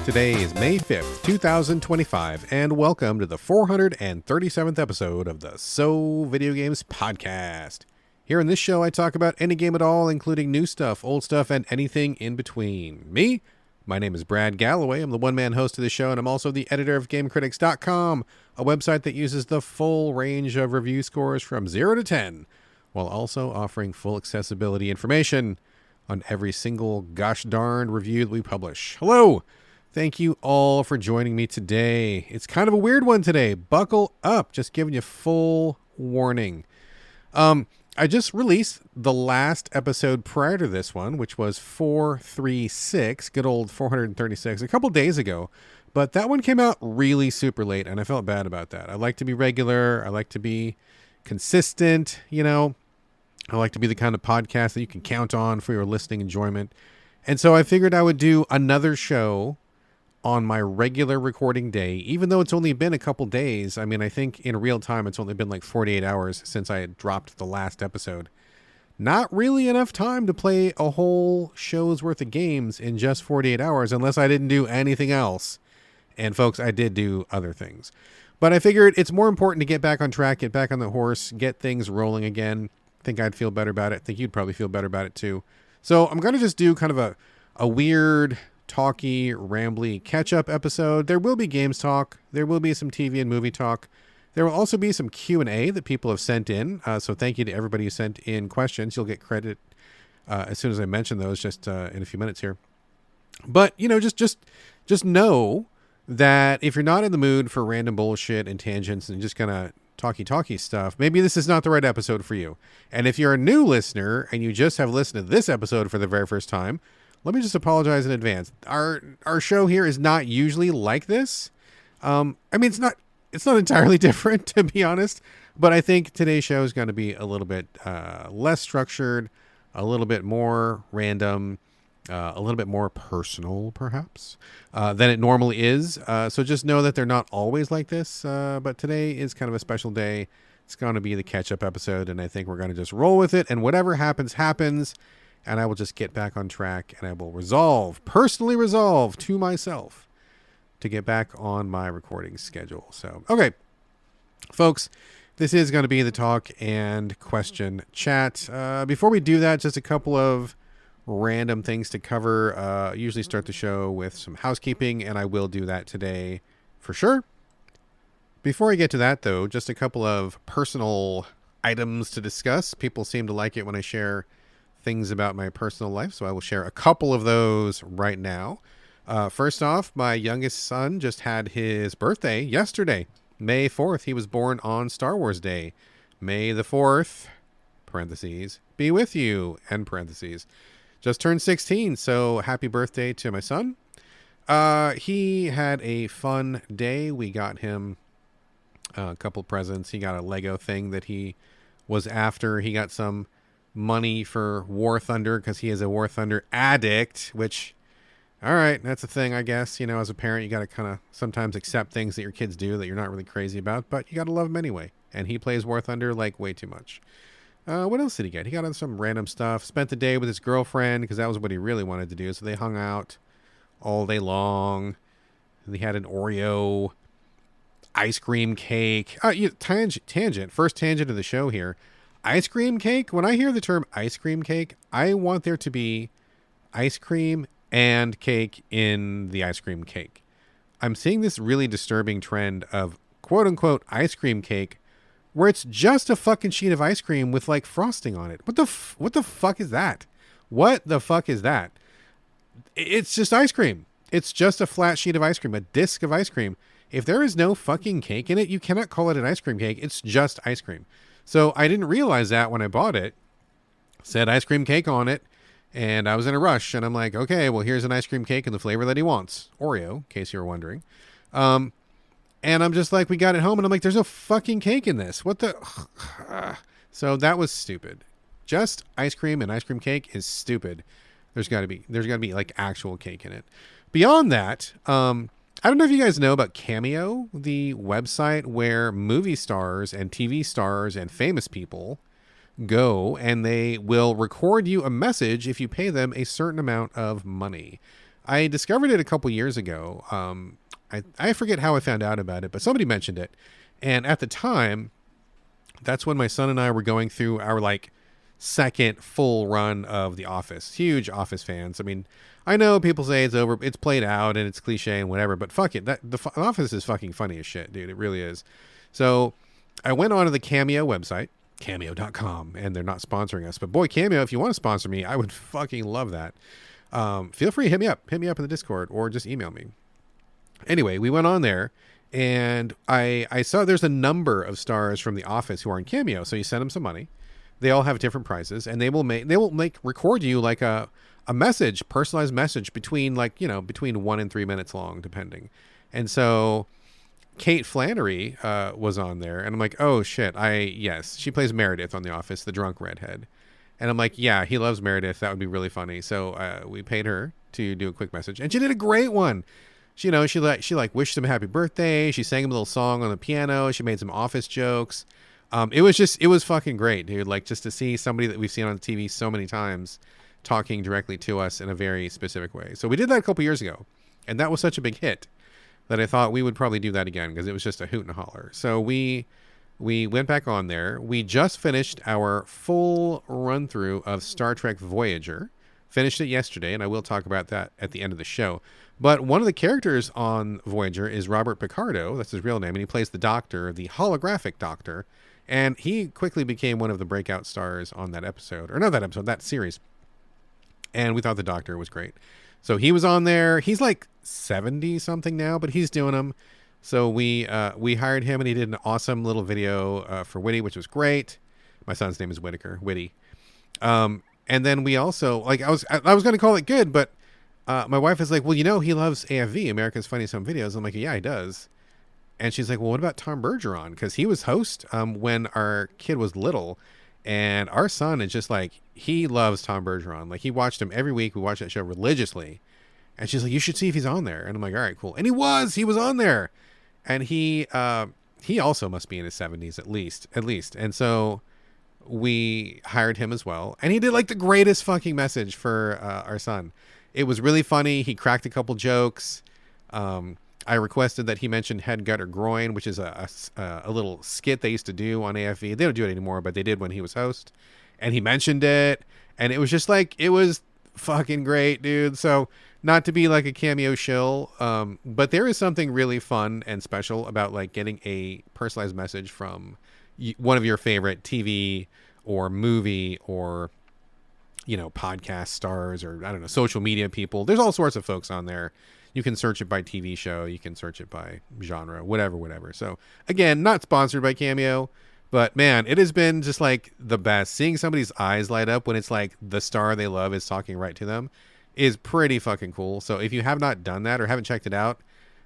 Today is May 5th, 2025, and welcome to the 437th episode of the So Video Games podcast. Here in this show, I talk about any game at all, including new stuff, old stuff, and anything in between. My name is Brad Galloway. I'm the one-man host of the show, and I'm also the editor of GameCritics.com, a website that uses the full range of review scores from 0 to 10, while also offering full accessibility information on every single gosh darn review that we publish. Hello! Thank you all for joining me today. It's kind of a weird one today. Buckle up. Just giving you full warning. I just released the last episode prior to this one, which was 436, good old 436, a couple days ago. But that one came out really super late, and I felt bad about that. I like to be regular. I like to be consistent, you know. I like to be the kind of podcast that you can count on for your listening enjoyment. And so I figured I would do another show on my regular recording day, even though it's only been a couple days. I mean, I think in real time, it's only been like 48 hours since I had dropped the last episode. Not really enough time to play a whole show's worth of games in just 48 hours, unless I didn't do anything else. And folks, I did do other things. But I figured it's more important to get back on track, get back on the horse, get things rolling again. I think I'd feel better about it. I think you'd probably feel better about it too. So I'm going to just do kind of a weird, talky, rambly catch-up episode. There will be games talk. There will be some TV and movie talk. There will also be some Q&A that people have sent in. So thank you to everybody who sent in questions. You'll get credit as soon as I mention those, just in a few minutes here. But, you know, just know that if you're not in the mood for random bullshit and tangents and just kind of talky stuff, maybe this is not the right episode for you. And if you're a new listener and you just have listened to this episode for the very first time, let me just apologize in advance. Our show here is not usually like this. I mean, it's not entirely different, to be honest, but I think today's show is going to be a little bit less structured, a little bit more random, a little bit more personal, perhaps, than it normally is. So just know that they're not always like this, but today is kind of a special day. It's going to be the catch-up episode, and I think we're going to just roll with it, and whatever happens, happens. And I will just get back on track, and I will personally resolve to myself to get back on my recording schedule. So, okay, folks, this is going to be the talk and question chat. Before we do that, just a couple of random things to cover. I usually start the show with some housekeeping, and I will do that today for sure. Before I get to that, though, just a couple of personal items to discuss. People seem to like it when I share things about my personal life, so I will share a couple of those right now. First off, my youngest son just had his birthday yesterday, May 4th. He was born on Star Wars Day. May the 4th, parentheses, be with you, end parentheses. Just turned 16, so happy birthday to my son. He had a fun day. We got him a couple presents. He got a Lego thing that he was after. He got some money for War Thunder because he is a War Thunder addict, which, all right, that's a thing, I guess. You know, as a parent, you got to kind of sometimes accept things that your kids do that you're not really crazy about, but you got to love them anyway. And he plays War Thunder like way too much. What else did he get? He got some random stuff. Spent the day with his girlfriend because that was what he really wanted to do. So they hung out all day long. He had an Oreo ice cream cake. Tangent. First tangent of the show here. Ice cream cake? When I hear the term ice cream cake, I want there to be ice cream and cake in the ice cream cake. I'm seeing this really disturbing trend of quote-unquote ice cream cake where it's just a fucking sheet of ice cream with like frosting on it. What the fuck is that? What the fuck is that? It's just ice cream. It's just a flat sheet of ice cream, a disc of ice cream. If there is no fucking cake in it, you cannot call it an ice cream cake. It's just ice cream. So I didn't realize that when I bought it. It said ice cream cake on it, and I was in a rush, and I'm like, okay, well, here's an ice cream cake in the flavor that he wants. Oreo, in case you were wondering. And I'm just like, we got it home, and I'm like, there's no fucking cake in this. What the? So that was stupid. Just ice cream and ice cream cake is stupid. There's got to be like actual cake in it. Beyond that, I don't know if you guys know about Cameo, the website where movie stars and TV stars and famous people go, and they will record you a message if you pay them a certain amount of money. I discovered it a couple years ago. I forget how I found out about it, but somebody mentioned it. And at the time, that's when my son and I were going through our like second full run of The Office. Huge Office fans. I mean, I know people say it's over, it's played out and it's cliche and whatever, but fuck it. The Office is fucking funny as shit, dude. It really is. So I went onto the Cameo website, cameo.com, and they're not sponsoring us, but boy, Cameo, if you want to sponsor me, I would fucking love that. Feel free, hit me up in the Discord or just email me. Anyway, we went on there and I saw there's a number of stars from The Office who are in Cameo. So you send them some money. They all have different prices, and they will record you like a message, personalized message between between 1 and 3 minutes long, depending. And so Kate Flannery was on there, and I'm like, oh shit, yes, she plays Meredith on The Office, the drunk redhead. And I'm like, yeah, he loves Meredith. That would be really funny. So we paid her to do a quick message, and she did a great one. She wished him a happy birthday. She sang him a little song on the piano. She made some Office jokes. It was fucking great, dude. Like, just to see somebody that we've seen on TV so many times talking directly to us in a very specific way. So we did that a couple years ago, and that was such a big hit that I thought we would probably do that again because it was just a hoot and a holler. So we went back on there. We just finished our full run through of Star Trek Voyager. Finished it yesterday, and I will talk about that at the end of the show. But one of the characters on Voyager is Robert Picardo. That's his real name, and he plays the Doctor, the holographic Doctor. And he quickly became one of the breakout stars on that episode. Or not that episode, that series. And we thought the Doctor was great. So he was on there. He's like 70-something now, but he's doing them. So we hired him, and he did an awesome little video for Witty, which was great. My son's name is Witty. And then we also, like, I was going to call it good, but my wife is like, well, he loves AFV, America's Funniest Home Videos. I'm like, yeah, he does. And she's like, well, what about Tom Bergeron? Because he was host when our kid was little. And our son is just like, he loves Tom Bergeron. Like, he watched him every week. We watched that show religiously. And she's like, you should see if he's on there. And I'm like, all right, cool. And he was on there. And he also must be in his 70s at least. And so we hired him as well. And he did like the greatest fucking message for our son. It was really funny. He cracked a couple jokes. I requested that he mention head, gut, or groin, which is a little skit they used to do on AFV. They don't do it anymore, but they did when he was host. And he mentioned it. And it was just like, it was fucking great, dude. So not to be like a Cameo shill, but there is something really fun and special about like getting a personalized message from one of your favorite TV or movie or podcast stars or I don't know, social media people. There's all sorts of folks on there. You can search it by TV show. You can search it by genre, whatever. So again, not sponsored by Cameo, but man, it has been just like the best. Seeing somebody's eyes light up when it's like the star they love is talking right to them is pretty fucking cool. So if you have not done that or haven't checked it out,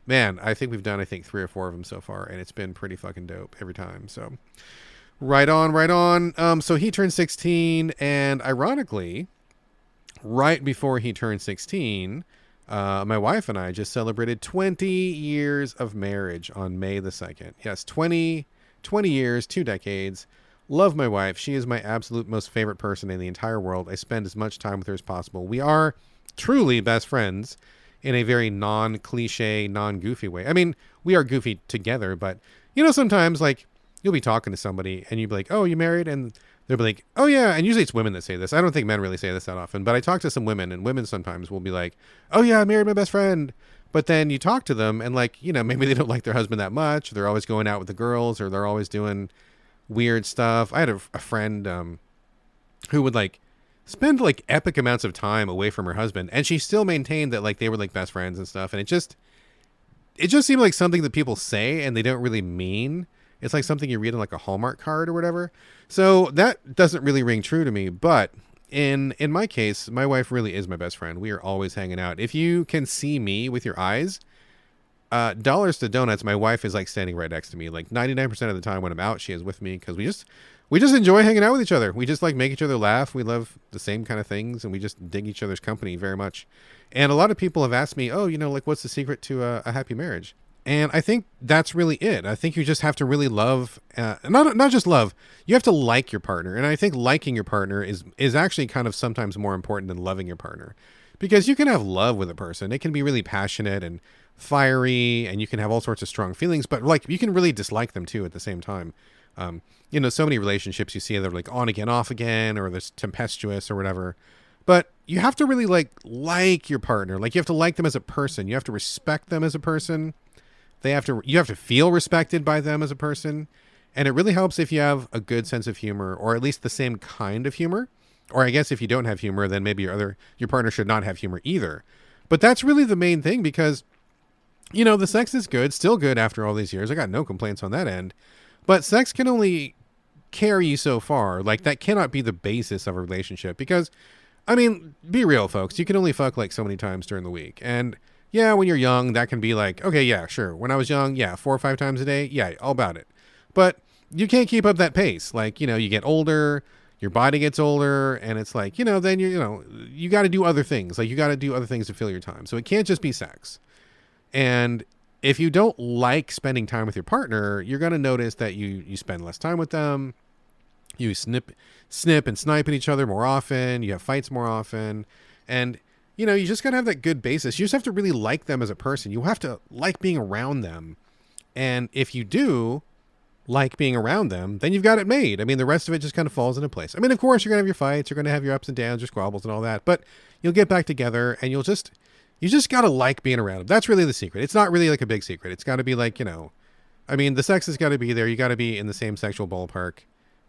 man, I think we've done 3 or 4 of them so far, and it's been pretty fucking dope every time. So right on. So he turned 16, and ironically, right before he turned 16, my wife and I just celebrated 20 years of marriage on May the 2nd. Yes, 20 years, 2 decades. Love my wife. She is my absolute most favorite person in the entire world. I spend as much time with her as possible. We are truly best friends in a very non-cliche, non-goofy way. I mean, we are goofy together, but sometimes like you'll be talking to somebody and you'll be like, oh, you married? And they'll be like, oh yeah. And usually it's women that say this. I don't think men really say this that often, but I talk to some women, and women sometimes will be like, oh yeah, I married my best friend. But then you talk to them and like, maybe they don't like their husband that much. They're always going out with the girls, or they're always doing weird stuff. I had a friend who would like spend like epic amounts of time away from her husband, and she still maintained that like they were like best friends and stuff. And it just seemed like something that people say and they don't really mean. It's like something you read on like a Hallmark card or whatever. So that doesn't really ring true to me. But in my case, my wife really is my best friend. We are always hanging out. If you can see me with your eyes, dollars to donuts, my wife is like standing right next to me. Like 99% of the time when I'm out, she is with me, because we just enjoy hanging out with each other. We just like make each other laugh. We love the same kind of things, and we just dig each other's company very much. And a lot of people have asked me, oh, like what's the secret to a happy marriage? And I think that's really it. I think you just have to really love, not just love, you have to like your partner. And I think liking your partner is actually kind of sometimes more important than loving your partner, Because you can have love with a person. It can be really passionate and fiery, and you can have all sorts of strong feelings, but like you can really dislike them too at the same time. So many relationships you see they're like on again, off again, or there's tempestuous or whatever. But you have to really like your partner. Like you have to like them as a person. You have to respect them as a person. You have to feel respected by them as a person. And it really helps if you have a good sense of humor, or at least the same kind of humor. Or I guess if you don't have humor, then maybe your partner should not have humor either. But that's really the main thing, because the sex is good, still good after all these years. I got no complaints on that end. But sex can only carry you so far. Like that cannot be the basis of a relationship, because be real, folks. You can only fuck like so many times during the week. And yeah, when you're young, that can be like, okay, yeah, sure. When I was young, yeah, 4 or 5 times a day. Yeah, all about it. But you can't keep up that pace. Like, you get older, your body gets older, and it's like, then you got to do other things. Like you got to do other things to fill your time. So it can't just be sex. And if you don't like spending time with your partner, you're going to notice that you spend less time with them. You snip and snipe at each other more often. You have fights more often. And, you just got to have that good basis. You just have to really like them as a person. You have to like being around them. And if you do like being around them, then you've got it made. The rest of it just kind of falls into place. Of course, you're going to have your fights. You're going to have your ups and downs, your squabbles and all that. But you'll get back together, and you just got to like being around them. That's really the secret. It's not really like a big secret. It's got to be like, the sex has got to be there. You got to be in the same sexual ballpark.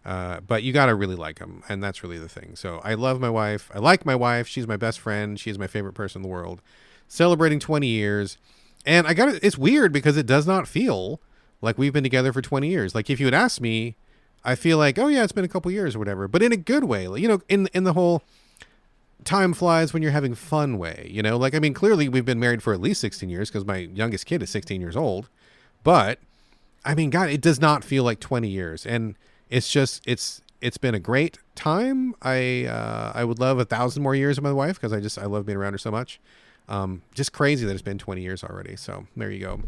But you got to really like them. And that's really the thing. So I love my wife. I like my wife. She's my best friend. She's my favorite person in the world. Celebrating 20 years. And it's weird because it does not feel like we've been together for 20 years. Like if you had asked me, I feel like, oh yeah, it's been a couple years or whatever, but in a good way, in the whole time flies when you're having fun way, clearly we've been married for at least 16 years because my youngest kid is 16 years old, but God, it does not feel like 20 years. And it's just, it's been a great time. I would love 1,000 more years with my wife, because I love being around her so much. Just crazy that it's been 20 years already. So there you go.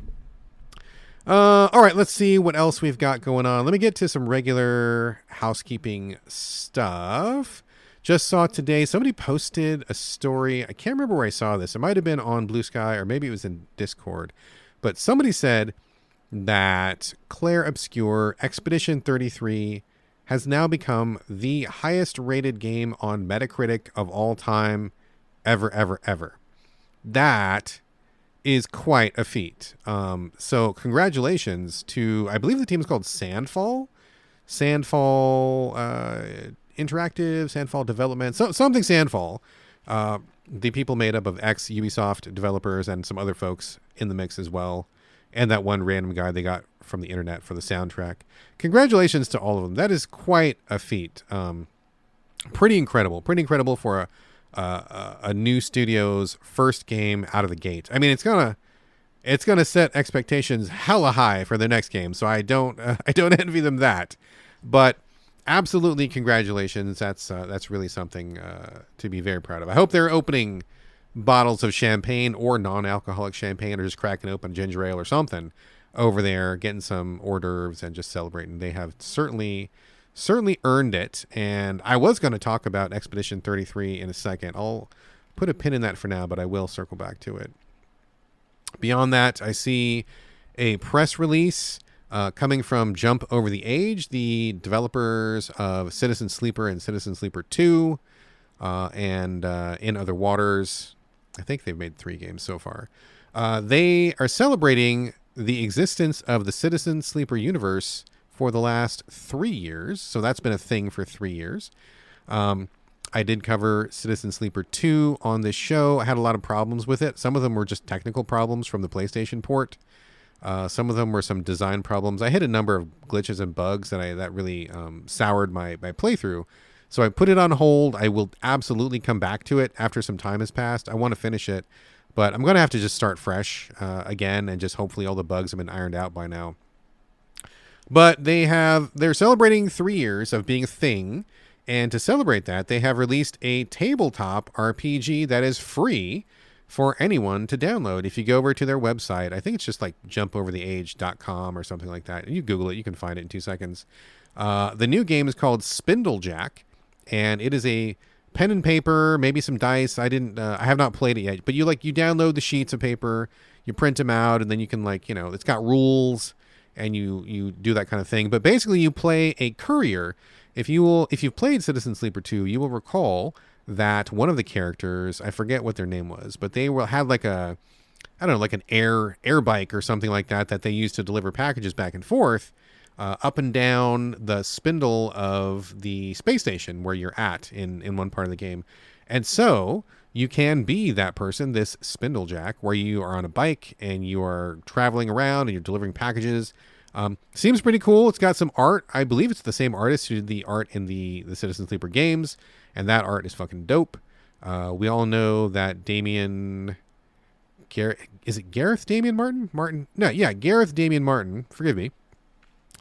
All right, let's see what else we've got going on. Let me get to some regular housekeeping stuff. Just saw today, somebody posted a story. I can't remember where I saw this. It might have been on Blue Sky, or maybe it was in Discord. But somebody said that Clair Obscur Expedition 33 has now become the highest rated game on Metacritic of all time, ever. That is quite a feat. So congratulations to, I believe the team is called Sandfall Interactive, Sandfall Development, something Sandfall. The people made up of ex-Ubisoft developers and some other folks in the mix as well. And that one random guy they got from the internet for the soundtrack. Congratulations to all of them. That is quite a feat. Pretty incredible for a new studio's first game out of the gate. It's gonna set expectations hella high for the next game. So I don't envy them that, but absolutely congratulations. That's really something to be very proud of. I hope they're opening bottles of champagne or non-alcoholic champagne, or just cracking open ginger ale or something over there, getting some hors d'oeuvres and just celebrating. They have certainly earned it. And I was going to talk about Expedition 33 in a second. I'll put a pin in that for now, but I will circle back to it. Beyond that, I see a press release coming from Jump Over the Age, the developers of Citizen Sleeper and Citizen Sleeper 2, and In Other Waters. I think they've made 3 games so far. They are celebrating the existence of the Citizen Sleeper universe for the last 3 years. So that's been a thing for 3 years. I did cover Citizen Sleeper 2 on this show. I had a lot of problems with it. Some of them were just technical problems from the PlayStation port. Some of them were some design problems. I hit a number of glitches and bugs that really soured my playthrough. So I put it on hold. I will absolutely come back to it after some time has passed. I want to finish it, but I'm going to have to just start fresh again, and just hopefully all the bugs have been ironed out by now. But they're celebrating 3 years of being a thing, and to celebrate that, they have released a tabletop RPG that is free for anyone to download. If you go over to their website, I think it's just like jumpovertheage.com or something like that. You Google it, you can find it in 2 seconds. The new game is called Spindlejack, and it is a pen and paper, maybe some dice. I have not played it yet, but you download the sheets of paper, you print them out, and then you can it's got rules, and you do that kind of thing. But basically, you play a courier. If you've played Citizen Sleeper 2, you will recall that one of the characters, I forget what their name was, but they had like a, I don't know, like an air bike or something like that they used to deliver packages back and forth up and down the spindle of the space station where you're at in one part of the game. And so you can be that person, this spindle jack, where you are on a bike and you are traveling around and you're delivering packages. Seems pretty cool. It's got some art. I believe it's the same artist who did the art in the Citizen Sleeper games, and that art is fucking dope. We all know that Gareth Damian Martin? No, yeah, Gareth Damian Martin, forgive me,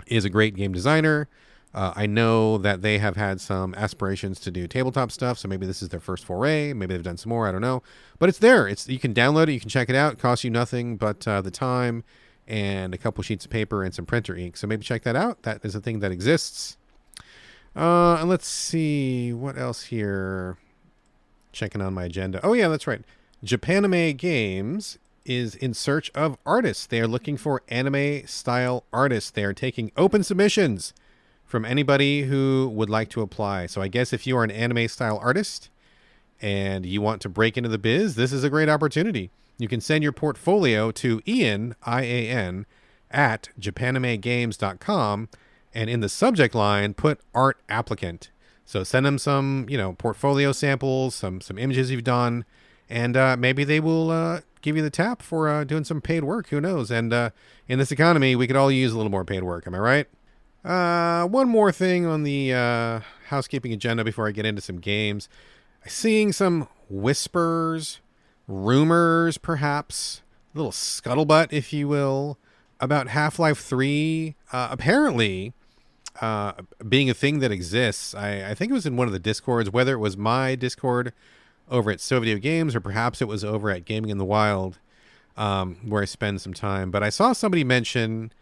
is a great game designer. I know that they have had some aspirations to do tabletop stuff, so maybe this is their first foray. Maybe they've done some more, I don't know. But it's there. You can download it, you can check it out. It costs you nothing but the time and a couple sheets of paper and some printer ink. So maybe check that out. That is a thing that exists. And let's see, what else here? Checking on my agenda. Oh yeah, that's right. Japanime Games is in search of artists. They are looking for anime-style artists. They are taking open submissions from anybody who would like to apply. So I guess if you are an anime-style artist and you want to break into the biz, this is a great opportunity. You can send your portfolio to Ian, I-A-N, at japanimegames.com, and in the subject line, put art applicant. So send them some, portfolio samples, some images you've done, and maybe they will give you the tap for doing some paid work. Who knows? And in this economy, we could all use a little more paid work. Am I right? One more thing on the housekeeping agenda before I get into some games. Seeing some whispers, rumors, perhaps, a little scuttlebutt, if you will, about Half-Life 3 apparently being a thing that exists. I think it was in one of the Discords, whether it was my Discord over at So Videogames or perhaps it was over at Gaming in the Wild, where I spend some time. But I saw somebody mention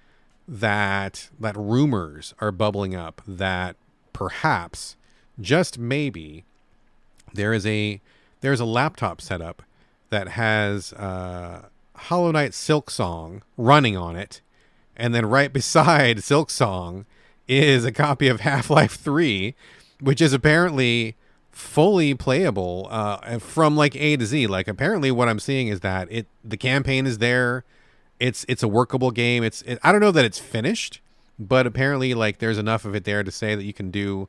that rumors are bubbling up that perhaps, just maybe, there's a laptop setup that has Hollow Knight Silksong running on it, and then right beside Silksong is a copy of Half-Life 3, which is apparently fully playable from like A to Z. Like apparently what I'm seeing is that the campaign is there. It's a workable game. I don't know that it's finished, but apparently like there's enough of it there to say that you can do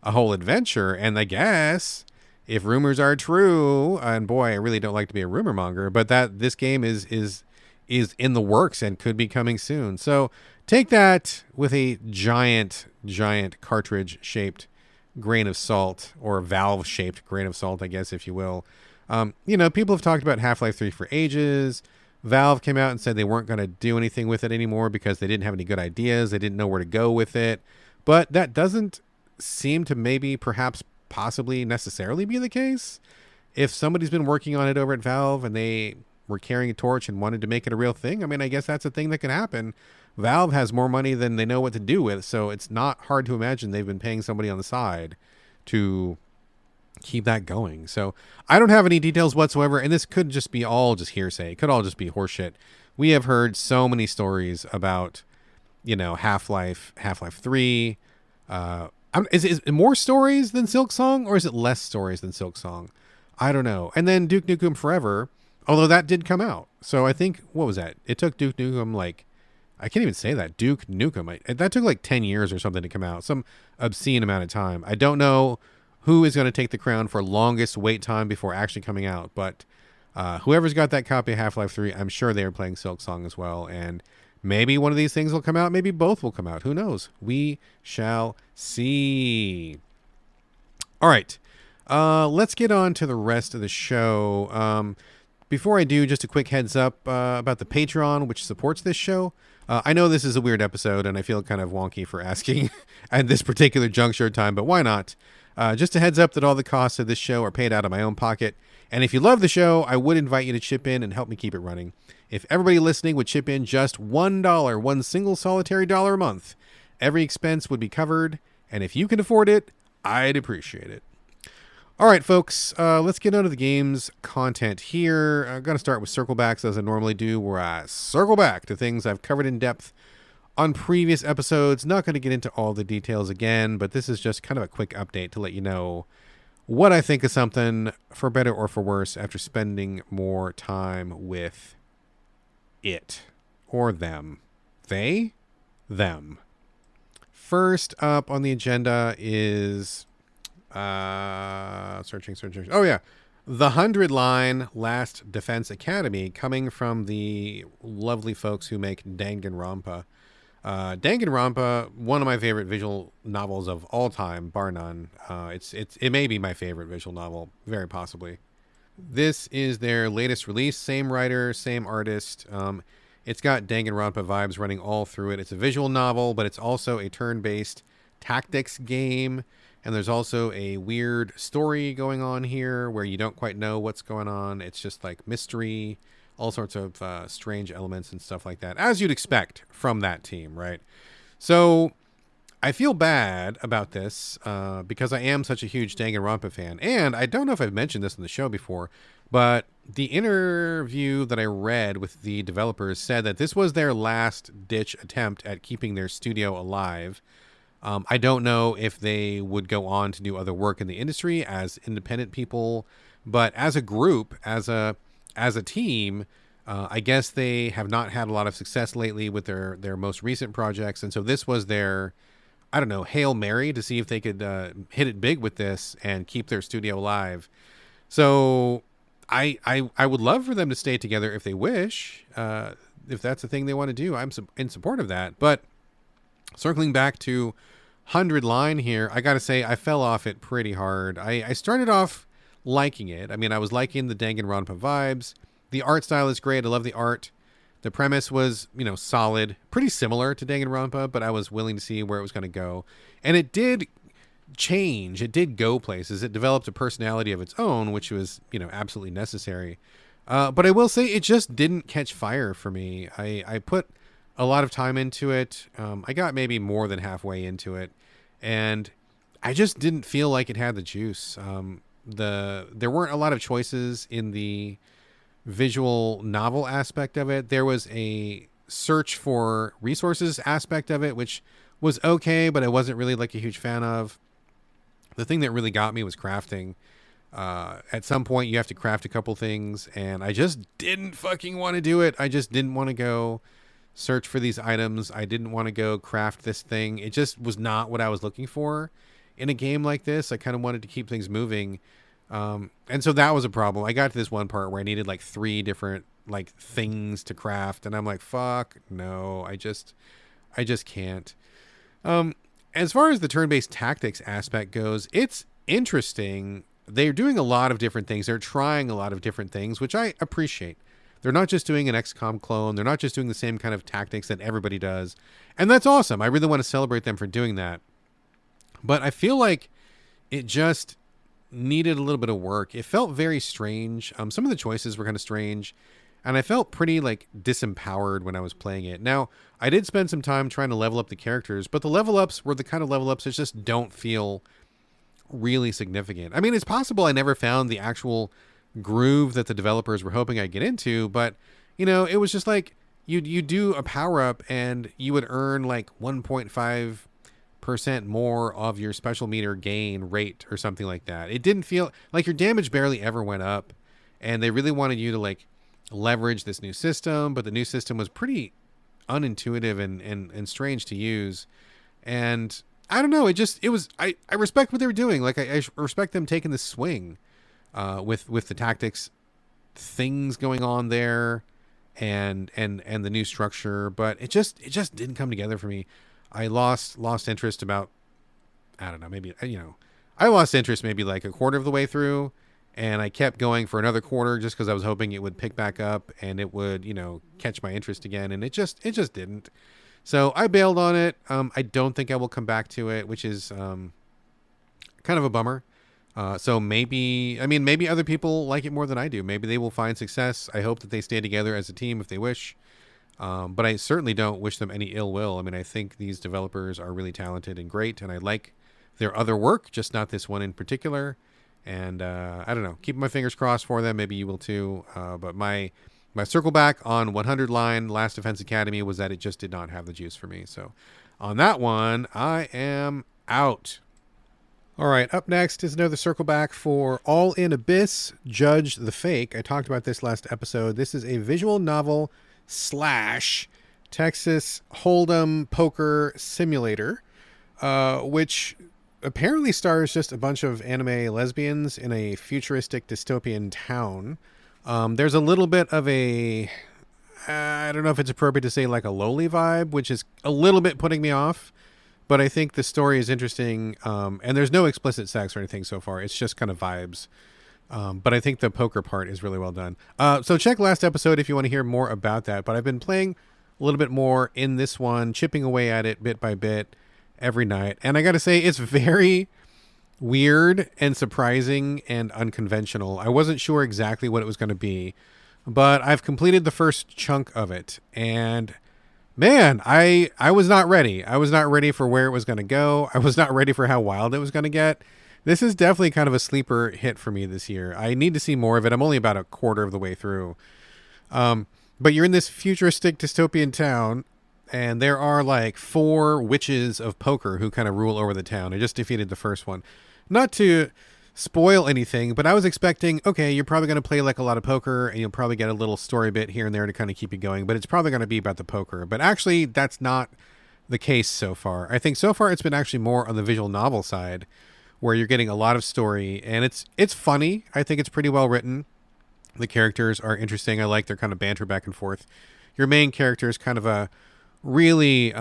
a whole adventure. And I guess if rumors are true, and boy, I really don't like to be a rumor monger, but that this game is in the works and could be coming soon. So take that with a giant cartridge shaped grain of salt, or valve shaped grain of salt, I guess, if you will. People have talked about Half-Life 3 for ages. Valve came out and said they weren't going to do anything with it anymore because they didn't have any good ideas. They didn't know where to go with it. But that doesn't seem to maybe perhaps possibly necessarily be the case. If somebody's been working on it over at Valve and they were carrying a torch and wanted to make it a real thing, I mean, I guess that's a thing that can happen. Valve has more money than they know what to do with, so it's not hard to imagine they've been paying somebody on the side to keep that going. So I don't have any details whatsoever, and this could just be all just hearsay. It could all just be horseshit. We have heard so many stories about, Half-Life 3. Is it more stories than Silksong, or is it less stories than Silksong? I don't know. And then Duke Nukem Forever, although that did come out. So I think, what was that? It took Duke Nukem I can't even say that. Duke Nukem. That took like 10 years or something to come out. Some obscene amount of time. I don't know who is going to take the crown for longest wait time before actually coming out. But whoever's got that copy of Half-Life 3, I'm sure they are playing Silksong as well. And maybe one of these things will come out. Maybe both will come out. Who knows? We shall see. All right. Let's get on to the rest of the show. Before I do, just a quick heads up about the Patreon, which supports this show. I know this is a weird episode, and I feel kind of wonky for asking at this particular juncture of time, but why not? Just a heads up that all the costs of this show are paid out of my own pocket. And if you love the show, I would invite you to chip in and help me keep it running. If everybody listening would chip in just $1, one single solitary dollar a month, every expense would be covered. And if you can afford it, I'd appreciate it. All right, folks, let's get into the game's content here. I'm going to start with circle backs as I normally do, where I circle back to things I've covered in depth on previous episodes. Not going to get into all the details again, but this is just kind of a quick update to let you know what I think of something, for better or for worse, after spending more time with it or them. Them. First up on the agenda is searching. Oh yeah, the 100-line Last Defense Academy, coming from the lovely folks who make Danganronpa. Danganronpa, one of my favorite visual novels of all time, bar none. It may be my favorite visual novel, very possibly. This is their latest release. Same writer, same artist. It's got Danganronpa vibes running all through it. It's a visual novel, but it's also a turn-based tactics game. And there's also a weird story going on here where you don't quite know what's going on. It's just like mystery, all sorts of strange elements and stuff like that, as you'd expect from that team, right? So I feel bad about this because I am such a huge Danganronpa fan. And I don't know if I've mentioned this in the show before, but the interview that I read with the developers said that this was their last-ditch attempt at keeping their studio alive. I don't know if they would go on to do other work in the industry as independent people, but as a group, as a team, I guess they have not had a lot of success lately with their most recent projects, and so this was their, I don't know, Hail Mary to see if they could hit it big with this and keep their studio alive. So I would love for them to stay together if they wish, if that's the thing they want to do. I'm in support of that, but circling back to 100 line here, I gotta say I fell off it pretty hard. I started off liking it. I mean, I was liking the Danganronpa vibes. The art style is great. I love the art. The premise was, solid, pretty similar to Danganronpa, but I was willing to see where it was going to go. And it did change. It did go places. It developed a personality of its own, which was, absolutely necessary. But I will say it just didn't catch fire for me. I put a lot of time into it. I got maybe more than halfway into it, and I just didn't feel like it had the juice. There weren't a lot of choices in the visual novel aspect of it. There was a search for resources aspect of it, which was okay, but I wasn't really like a huge fan of. The thing that really got me was crafting. At some point you have to craft a couple things, and I just didn't fucking want to do it. I just didn't want to go search for these items. I didn't want to go craft this thing. It just was not what I was looking for in a game like this. I kind of wanted to keep things moving. And so that was a problem. I got to this one part where I needed like 3 different like things to craft, and I'm like, fuck no, I just can't. As far as the turn-based tactics aspect goes, it's interesting. They're doing a lot of different things. They're trying a lot of different things, which I appreciate. They're not just doing an XCOM clone. They're not just doing the same kind of tactics that everybody does. And that's awesome. I really want to celebrate them for doing that. But I feel like it just needed a little bit of work. It felt very strange. Some of the choices were kind of strange. And I felt pretty like disempowered when I was playing it. Now, I did spend some time trying to level up the characters, but the level ups were the kind of level ups that just don't feel really significant. I mean, it's possible I never found the actual groove that the developers were hoping I'd get into, but it was just like you do a power up and you would earn like 1.5% more of your special meter gain rate or something like that. It didn't feel like your damage barely ever went up, and they really wanted you to like leverage this new system, but the new system was pretty unintuitive and strange to use. And I don't know, I respect what they were doing. Like I respect them taking the swing with the tactics things going on there and the new structure, but it just didn't come together for me. I lost interest about, I don't know, maybe, I lost interest maybe like a quarter of the way through, and I kept going for another quarter just because I was hoping it would pick back up and it would, catch my interest again, and it just didn't. So I bailed on it. I don't think I will come back to it, which is kind of a bummer. So maybe other people like it more than I do. Maybe they will find success. I hope that they stay together as a team if they wish. But I certainly don't wish them any ill will. I mean, I think these developers are really talented and great, and I like their other work, just not this one in particular. And I don't know, keep my fingers crossed for them. Maybe you will too. But my circle back on 100 line Last Defense Academy was that it just did not have the juice for me. So on that one, I am out. All right, up next is another circle back for All in Abyss, Judge the Fake. I talked about this last episode. This is a visual novel slash Texas Hold'em poker simulator, which apparently stars just a bunch of anime lesbians in a futuristic dystopian town. There's a little bit of a, I don't know if it's appropriate to say like a lowly vibe, which is a little bit putting me off. But I think the story is interesting, and there's no explicit sex or anything so far. It's just kind of vibes. But I think the poker part is really well done. So check last episode if you want to hear more about that. But I've been playing a little bit more in this one, chipping away at it bit by bit every night. And I got to say, it's very weird and surprising and unconventional. I wasn't sure exactly what it was going to be, but I've completed the first chunk of it. And man, I was not ready. I was not ready for where it was going to go. I was not ready for how wild it was going to get. This is definitely kind of a sleeper hit for me this year. I need to see more of it. I'm only about a quarter of the way through. But you're in this futuristic dystopian town, and there are like 4 witches of poker who kind of rule over the town. I just defeated the first one. Not to spoil anything, but I was expecting, okay, you're probably going to play like a lot of poker and you'll probably get a little story bit here and there to kind of keep you going, but it's probably going to be about the poker. But actually, that's not the case so far. I think so far it's been actually more on the visual novel side, where you're getting a lot of story, and it's funny. I think it's pretty well written. The characters are interesting. I like their kind of banter back and forth. Your main character is kind of a really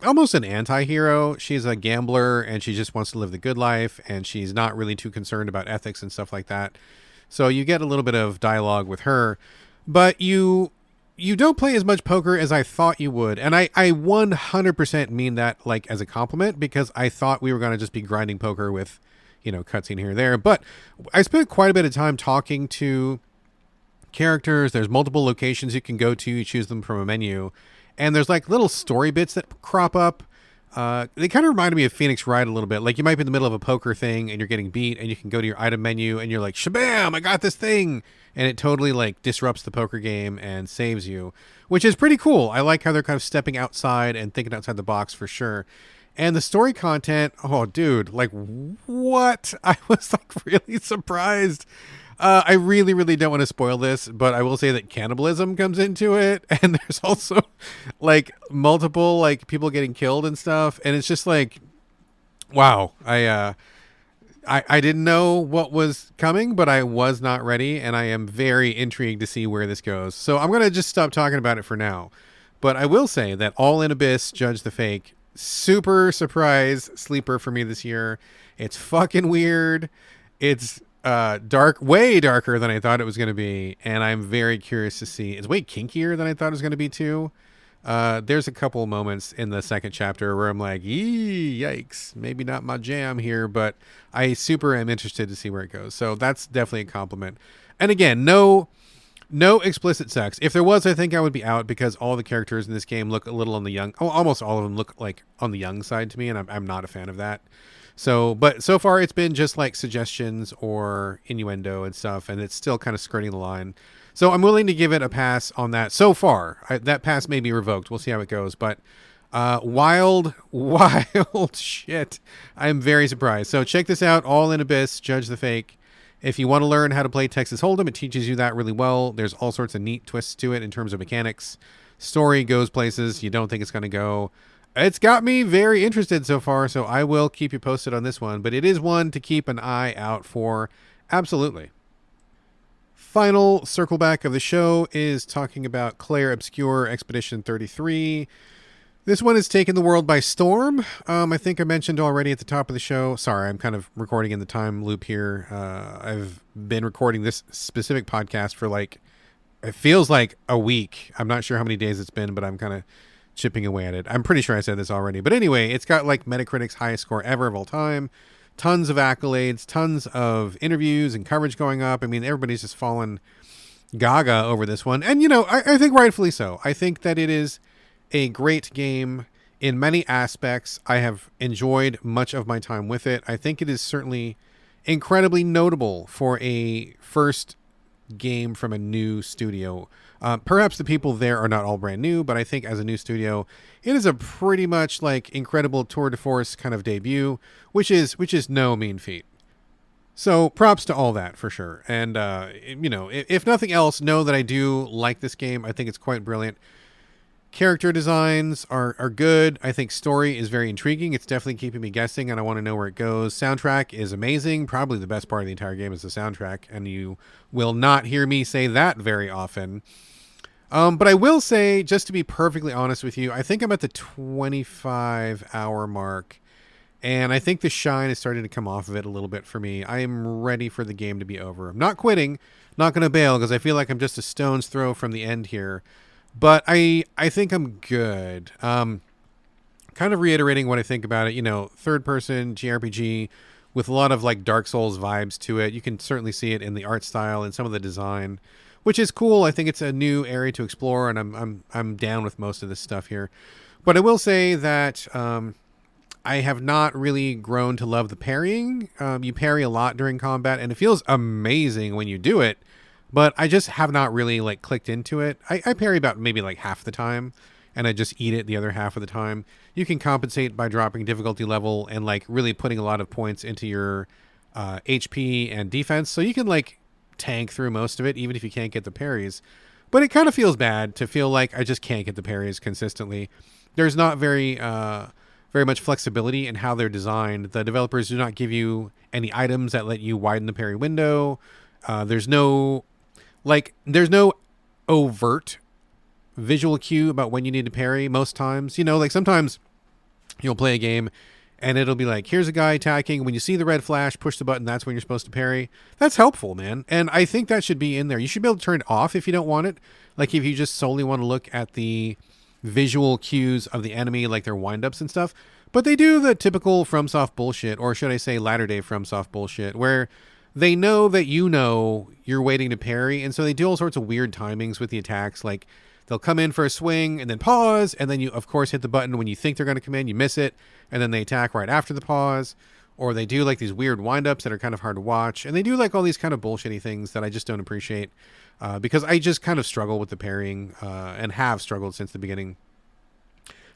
almost an anti-hero. She's a gambler and she just wants to live the good life, and she's not really too concerned about ethics and stuff like that. So you get a little bit of dialogue with her, but you don't play as much poker as I thought you would. And I 100% mean that like as a compliment, because I thought we were going to just be grinding poker with, you know, cutscene here and there. But I spent quite a bit of time talking to characters. There's multiple locations you can go to. You choose them from a menu. And there's like little story bits that crop up. They kind of reminded me of Phoenix Wright a little bit. Like you might be in the middle of a poker thing and you're getting beat, and you can go to your item menu and you're like, shabam, I got this thing. And it totally like disrupts the poker game and saves you, which is pretty cool. I like how they're kind of stepping outside and thinking outside the box for sure. And the story content, oh dude, like what? I was like really surprised. I really, really don't want to spoil this, but I will say that cannibalism comes into it, and there's also like multiple like people getting killed and stuff, and it's just like, wow. I didn't know what was coming, but I was not ready, and I am very intrigued to see where this goes. So I'm gonna just stop talking about it for now, but I will say that All in Abyss, Judge the Fake, super surprise sleeper for me this year. It's fucking weird. It's dark, way darker than I thought it was going to be, and I'm very curious to see. It's way kinkier than I thought it was going to be too. There's a couple moments in the second chapter where I'm like, yikes, maybe not my jam here, but I super am interested to see where it goes. So that's definitely a compliment. And again, no explicit sex. If there was, I think I would be out, because all the characters in this game look a little on the young. Oh, almost all of them look like on the young side to me, and I'm not a fan of that. So, but so far it's been just like suggestions or innuendo and stuff, and it's still kind of skirting the line. So I'm willing to give it a pass on that so far. That pass may be revoked. We'll see how it goes. But wild shit. I'm very surprised. So check this out. All in Abyss, Judge the Fake. If you want to learn how to play Texas Hold'em, it teaches you that really well. There's all sorts of neat twists to it in terms of mechanics. Story goes places you don't think it's going to go. It's got me very interested so far, so I will keep you posted on this one. But it is one to keep an eye out for. Absolutely. Final circle back of the show is talking about Clair Obscur Expedition 33. This one has taken the world by storm. I think I mentioned already at the top of the show. Sorry, I'm kind of recording in the time loop here. I've been recording this specific podcast for like, it feels like a week. I'm not sure how many days it's been, but I'm kind of chipping away at it. I'm pretty sure I said this already. But anyway, it's got like Metacritic's highest score ever of all time. Tons of accolades, tons of interviews and coverage going up. I mean, everybody's just fallen gaga over this one. And, you know, I think rightfully so. I think that it is a great game in many aspects. I have enjoyed much of my time with it. I think it is certainly incredibly notable for a first game from a new studio. Perhaps the people there are not all brand new, but I think as a new studio, it is a pretty much like incredible tour de force kind of debut, which is no mean feat. So props to all that for sure. And, if nothing else, know that I do like this game. I think it's quite brilliant. Character designs are good. I think story is very intriguing. It's definitely keeping me guessing, and I want to know where it goes. Soundtrack is amazing. Probably the best part of the entire game is the soundtrack, and you will not hear me say that very often. But I will say, just to be perfectly honest with you, I think I'm at the 25-hour mark, and I think the shine is starting to come off of it a little bit for me. I am ready for the game to be over. I'm not quitting, not going to bail, because I feel like I'm just a stone's throw from the end here. But I think I'm good. Kind of reiterating what I think about it, third-person JRPG with a lot of like Dark Souls vibes to it. You can certainly see it in the art style and some of the design, which is cool. I think it's a new area to explore, and I'm down with most of this stuff here. But I will say that I have not really grown to love the parrying. You parry a lot during combat, and it feels amazing when you do it. But I just have not really like clicked into it. I parry about maybe like half the time, and I just eat it the other half of the time. You can compensate by dropping difficulty level and like really putting a lot of points into your HP and defense. So you can like tank through most of it, even if you can't get the parries. But it kind of feels bad to feel like I just can't get the parries consistently. There's not very much flexibility in how they're designed. The developers do not give you any items that let you widen the parry window. There's no overt visual cue about when you need to parry most times. Like sometimes you'll play a game and it'll be like, here's a guy attacking. When you see the red flash, push the button. That's when you're supposed to parry. That's helpful, man. And I think that should be in there. You should be able to turn it off if you don't want it. Like if you just solely want to look at the visual cues of the enemy, like their windups and stuff. But they do the typical FromSoft bullshit, or should I say latter day FromSoft bullshit, where they know that you're waiting to parry, and so they do all sorts of weird timings with the attacks. Like they'll come in for a swing and then pause, and then you of course hit the button when you think they're going to come in, you miss it, and then they attack right after the pause. Or they do like these weird windups that are kind of hard to watch, and they do like all these kind of bullshitty things that I just don't appreciate, because I just kind of struggle with the parrying, and have struggled since the beginning.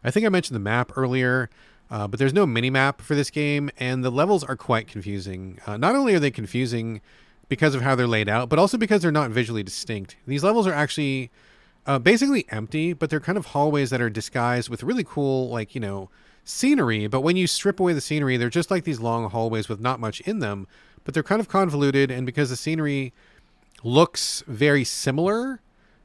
I think I mentioned the map earlier. But there's no mini-map for this game, and the levels are quite confusing. Not only are they confusing because of how they're laid out, but also because they're not visually distinct. These levels are actually basically empty, but they're kind of hallways that are disguised with really cool, scenery. But when you strip away the scenery, they're just like these long hallways with not much in them, but they're kind of convoluted, and because the scenery looks very similar,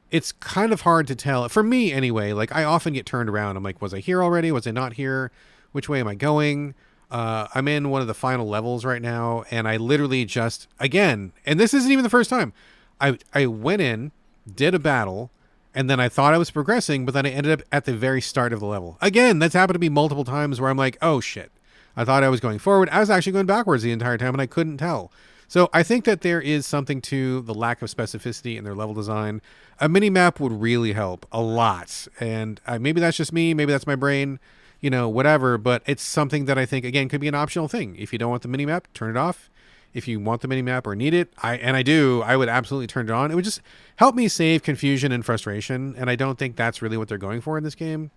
it's kind of hard to tell. For me, anyway, like I often get turned around. I'm like, was I here already? Was I not here? Which way am I going? I'm in one of the final levels right now, and I literally just, again, and this isn't even the first time, I went in, did a battle, and then I thought I was progressing, but then I ended up at the very start of the level. Again, that's happened to me multiple times where I'm like, oh shit, I thought I was going forward. I was actually going backwards the entire time, and I couldn't tell. So I think that there is something to the lack of specificity in their level design. A mini-map would really help a lot, and maybe that's just me, maybe that's my brain, whatever, but it's something that I think, again, could be an optional thing. If you don't want the minimap, turn it off. If you want the minimap or need it, I would absolutely turn it on. It would just help me save confusion and frustration, and I don't think that's really what they're going for in this game.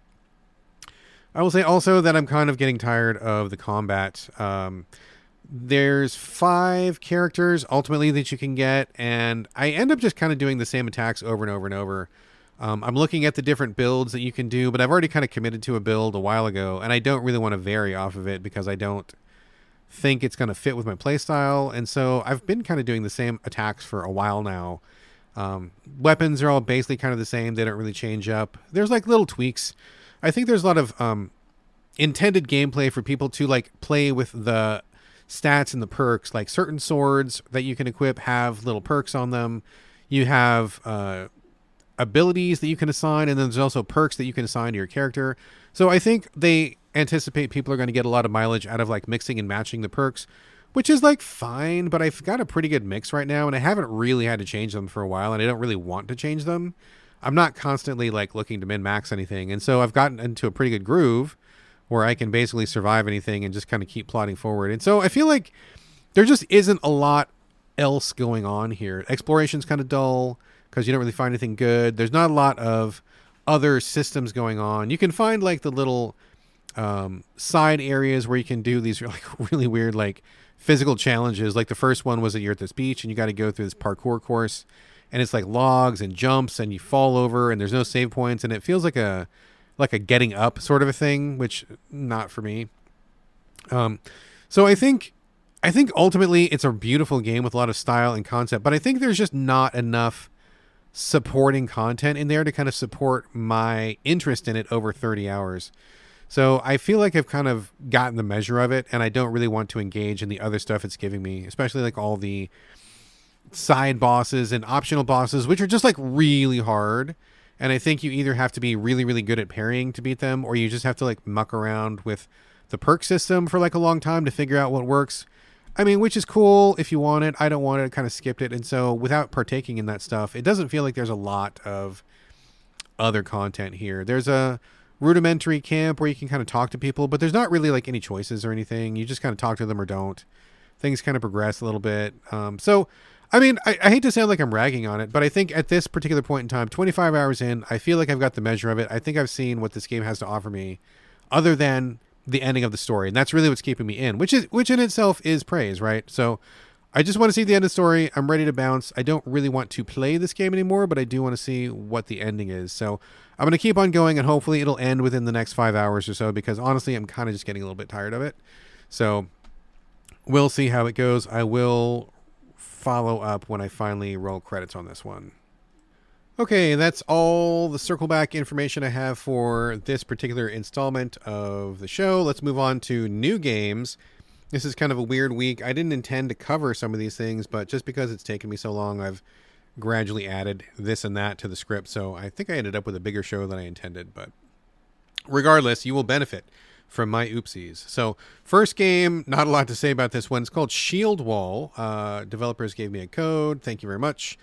I will say also that I'm kind of getting tired of the combat. There's 5 characters, ultimately, that you can get, and I end up just kind of doing the same attacks over and over and over. I'm looking at the different builds that you can do, but I've already kind of committed to a build a while ago, and I don't really want to vary off of it because I don't think it's going to fit with my playstyle. And so I've been kind of doing the same attacks for a while now. Weapons are all basically kind of the same. They don't really change up. There's like little tweaks. I think there's a lot of intended gameplay for people to like play with the stats and the perks. Like certain swords that you can equip have little perks on them. You have abilities that you can assign, and then there's also perks that you can assign to your character. So I think they anticipate people are going to get a lot of mileage out of like mixing and matching the perks, which is like fine, but I've got a pretty good mix right now, and I haven't really had to change them for a while, and I don't really want to change them. I'm not constantly like looking to min-max anything, and so I've gotten into a pretty good groove where I can basically survive anything and just kind of keep plodding forward. And so I feel like there just isn't a lot else going on here. Exploration's kind of dull because you don't really find anything good. There's not a lot of other systems going on. You can find like the little side areas where you can do these like really weird like physical challenges. Like the first one was that you're at this beach and you got to go through this parkour course, and it's like logs and jumps and you fall over and there's no save points, and it feels like a getting up sort of a thing, which not for me. So I think ultimately it's a beautiful game with a lot of style and concept, but I think there's just not enough supporting content in there to kind of support my interest in it over 30 hours. So I feel like I've kind of gotten the measure of it, and I don't really want to engage in the other stuff it's giving me, especially like all the side bosses and optional bosses, which are just like really hard. And I think you either have to be really, really good at parrying to beat them, or you just have to like muck around with the perk system for like a long time to figure out what works. I mean, which is cool if you want it. I don't want it. I kind of skipped it. And so without partaking in that stuff, it doesn't feel like there's a lot of other content here. There's a rudimentary camp where you can kind of talk to people, but there's not really like any choices or anything. You just kind of talk to them or don't. Things kind of progress a little bit. So, I mean, I hate to sound like I'm ragging on it, but I think at this particular point in time, 25 hours in, I feel like I've got the measure of it. I think I've seen what this game has to offer me other than the ending of the story. And that's really what's keeping me in, which in itself is praise, right? So I just want to see the end of the story. I'm ready to bounce. I don't really want to play this game anymore, but I do want to see what the ending is. So I'm going to keep on going, and hopefully it'll end within the next 5 hours or so, because honestly, I'm kind of just getting a little bit tired of it. So we'll see how it goes. I will follow up when I finally roll credits on this one. Okay, that's all the circle back information I have for this particular installment of the show. Let's move on to new games. This is kind of a weird week. I didn't intend to cover some of these things, but just because it's taken me so long, I've gradually added this and that to the script. So I think I ended up with a bigger show than I intended, but regardless, you will benefit from my oopsies. So first game, not a lot to say about this one. It's called Shieldwall. Developers gave me a code. Thank you very much.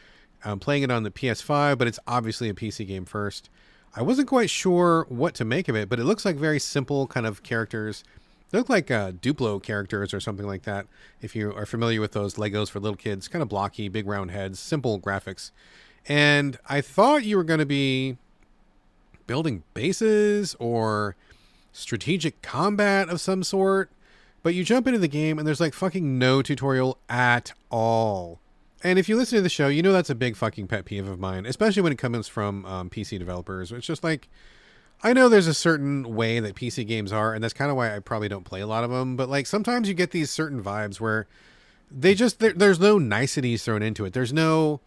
I'm playing it on the PS5, but it's obviously a PC game first. I wasn't quite sure what to make of it, but it looks like very simple kind of characters. They look like Duplo characters or something like that. If you are familiar with those Legos for little kids, kind of blocky, big round heads, simple graphics. And I thought you were going to be building bases or strategic combat of some sort, but you jump into the game and there's like fucking no tutorial at all. And if you listen to the show, you know that's a big fucking pet peeve of mine, especially when it comes from PC developers. It's just like, I know there's a certain way that PC games are, and that's kind of why I probably don't play a lot of them, but like sometimes you get these certain vibes where there's no niceties thrown into it. There's no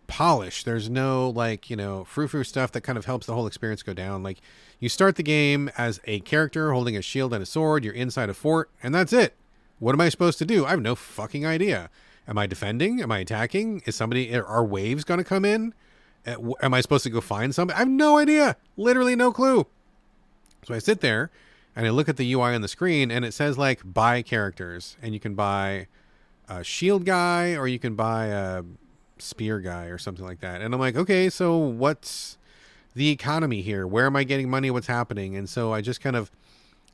polish. There's no like, frou-frou stuff that kind of helps the whole experience go down. Like you start the game as a character holding a shield and a sword. You're inside a fort, and that's it. What am I supposed to do? I have no fucking idea. Am I defending? Am I attacking? Are waves going to come in? Am I supposed to go find something? I have no idea. Literally no clue. So I sit there and I look at the UI on the screen, and it says like buy characters, and you can buy a shield guy or you can buy a spear guy or something like that. And I'm like, okay, so what's the economy here? Where am I getting money? What's happening? And so I just kind of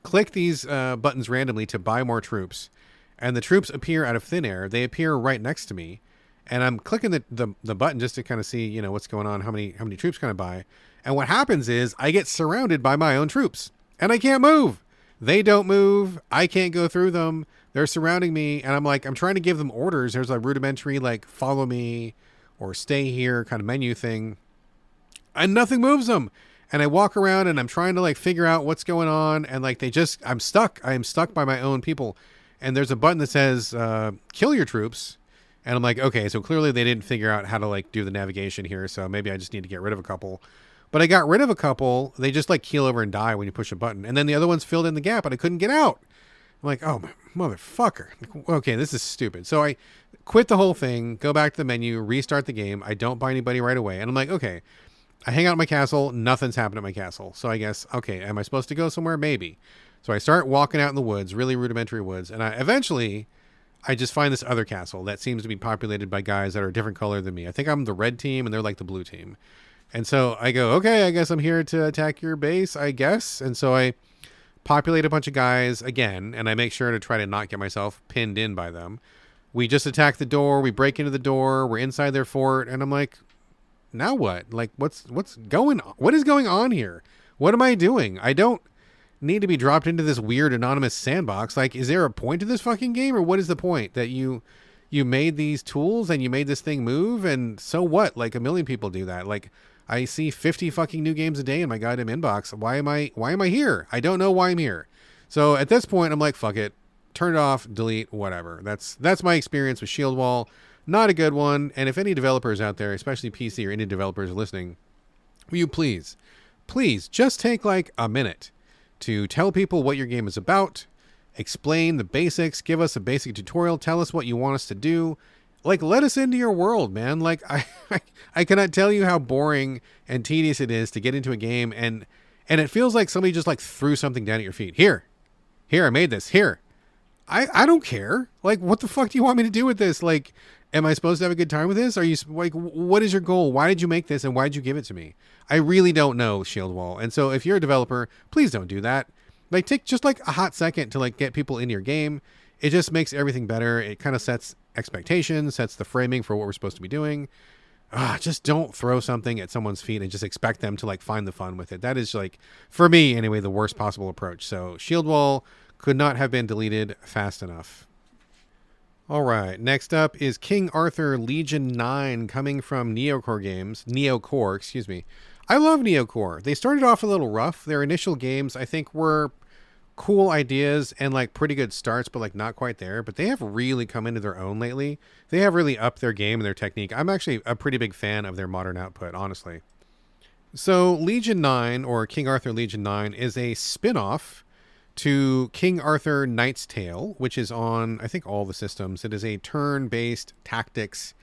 click these buttons randomly to buy more troops. And the troops appear out of thin air. They appear right next to me. And I'm clicking the button just to kind of see, what's going on, how many troops can I buy. And what happens is I get surrounded by my own troops. And I can't move. They don't move. I can't go through them. They're surrounding me. And I'm trying to give them orders. There's a rudimentary, like, follow me or stay here kind of menu thing. And nothing moves them. And I walk around and I'm trying to, like, figure out what's going on. And, like, I'm stuck. I am stuck by my own people. And there's a button that says, kill your troops. And I'm like, okay, so clearly they didn't figure out how to like do the navigation here. So maybe I just need to get rid of a couple. But I got rid of a couple. They just like keel over and die when you push a button. And then the other ones filled in the gap and I couldn't get out. I'm like, oh, motherfucker. Okay, this is stupid. So I quit the whole thing, go back to the menu, restart the game. I don't buy anybody right away. And I'm like, okay, I hang out at my castle. Nothing's happened at my castle. So I guess, okay, am I supposed to go somewhere? Maybe. So I start walking out in the woods, really rudimentary woods. And I just find this other castle that seems to be populated by guys that are a different color than me. I think I'm the red team and they're like the blue team. And so I go, okay, I guess I'm here to attack your base, I guess. And so I populate a bunch of guys again, and I make sure to try to not get myself pinned in by them. We just attack the door, we break into the door, we're inside their fort, and I'm like, now what? Like, what is going on here? What am I doing? I don't need to be dropped into this weird anonymous sandbox. Like, is there a point to this fucking game, or what is the point? That you made these tools and you made this thing move, and so what? Like, a million people do that. Like, I see 50 fucking new games a day in my goddamn inbox. Why am I here? I don't know why I'm here. So at this point, I'm like, fuck it. Turn it off, delete, whatever. That's my experience with Shieldwall. Not a good one. And if any developers out there, especially PC or indie developers are listening, will you please just take like a minute to tell people what your game is about, explain the basics, give us a basic tutorial, tell us what you want us to do. Like, let us into your world, man. Like, I cannot tell you how boring and tedious it is to get into a game, and it feels like somebody just like threw something down at your feet. Here, I made this. Here. I don't care. Like, what the fuck do you want me to do with this? Like, am I supposed to have a good time with this? Are you like, what is your goal? Why did you make this, and why did you give it to me? I really don't know, Shieldwall. And so if you're a developer, please don't do that. Like, take just like a hot second to like get people into your game. It just makes everything better. It kind of sets expectations, sets the framing for what we're supposed to be doing. Just don't throw something at someone's feet and just expect them to like find the fun with it. That is, like, for me anyway, the worst possible approach. So Shieldwall could not have been deleted fast enough. All right, next up is King Arthur Legion 9, coming from Neocore, excuse me. I love Neocore. They started off a little rough. Their initial games, I think, were cool ideas and like pretty good starts, but like not quite there. But they have really come into their own lately. They have really upped their game and their technique. I'm actually a pretty big fan of their modern output, honestly. So Legion 9, or King Arthur Legion 9, is a spin-off to King Arthur Knight's Tale, which is on, I think, all the systems. It is a turn-based tactics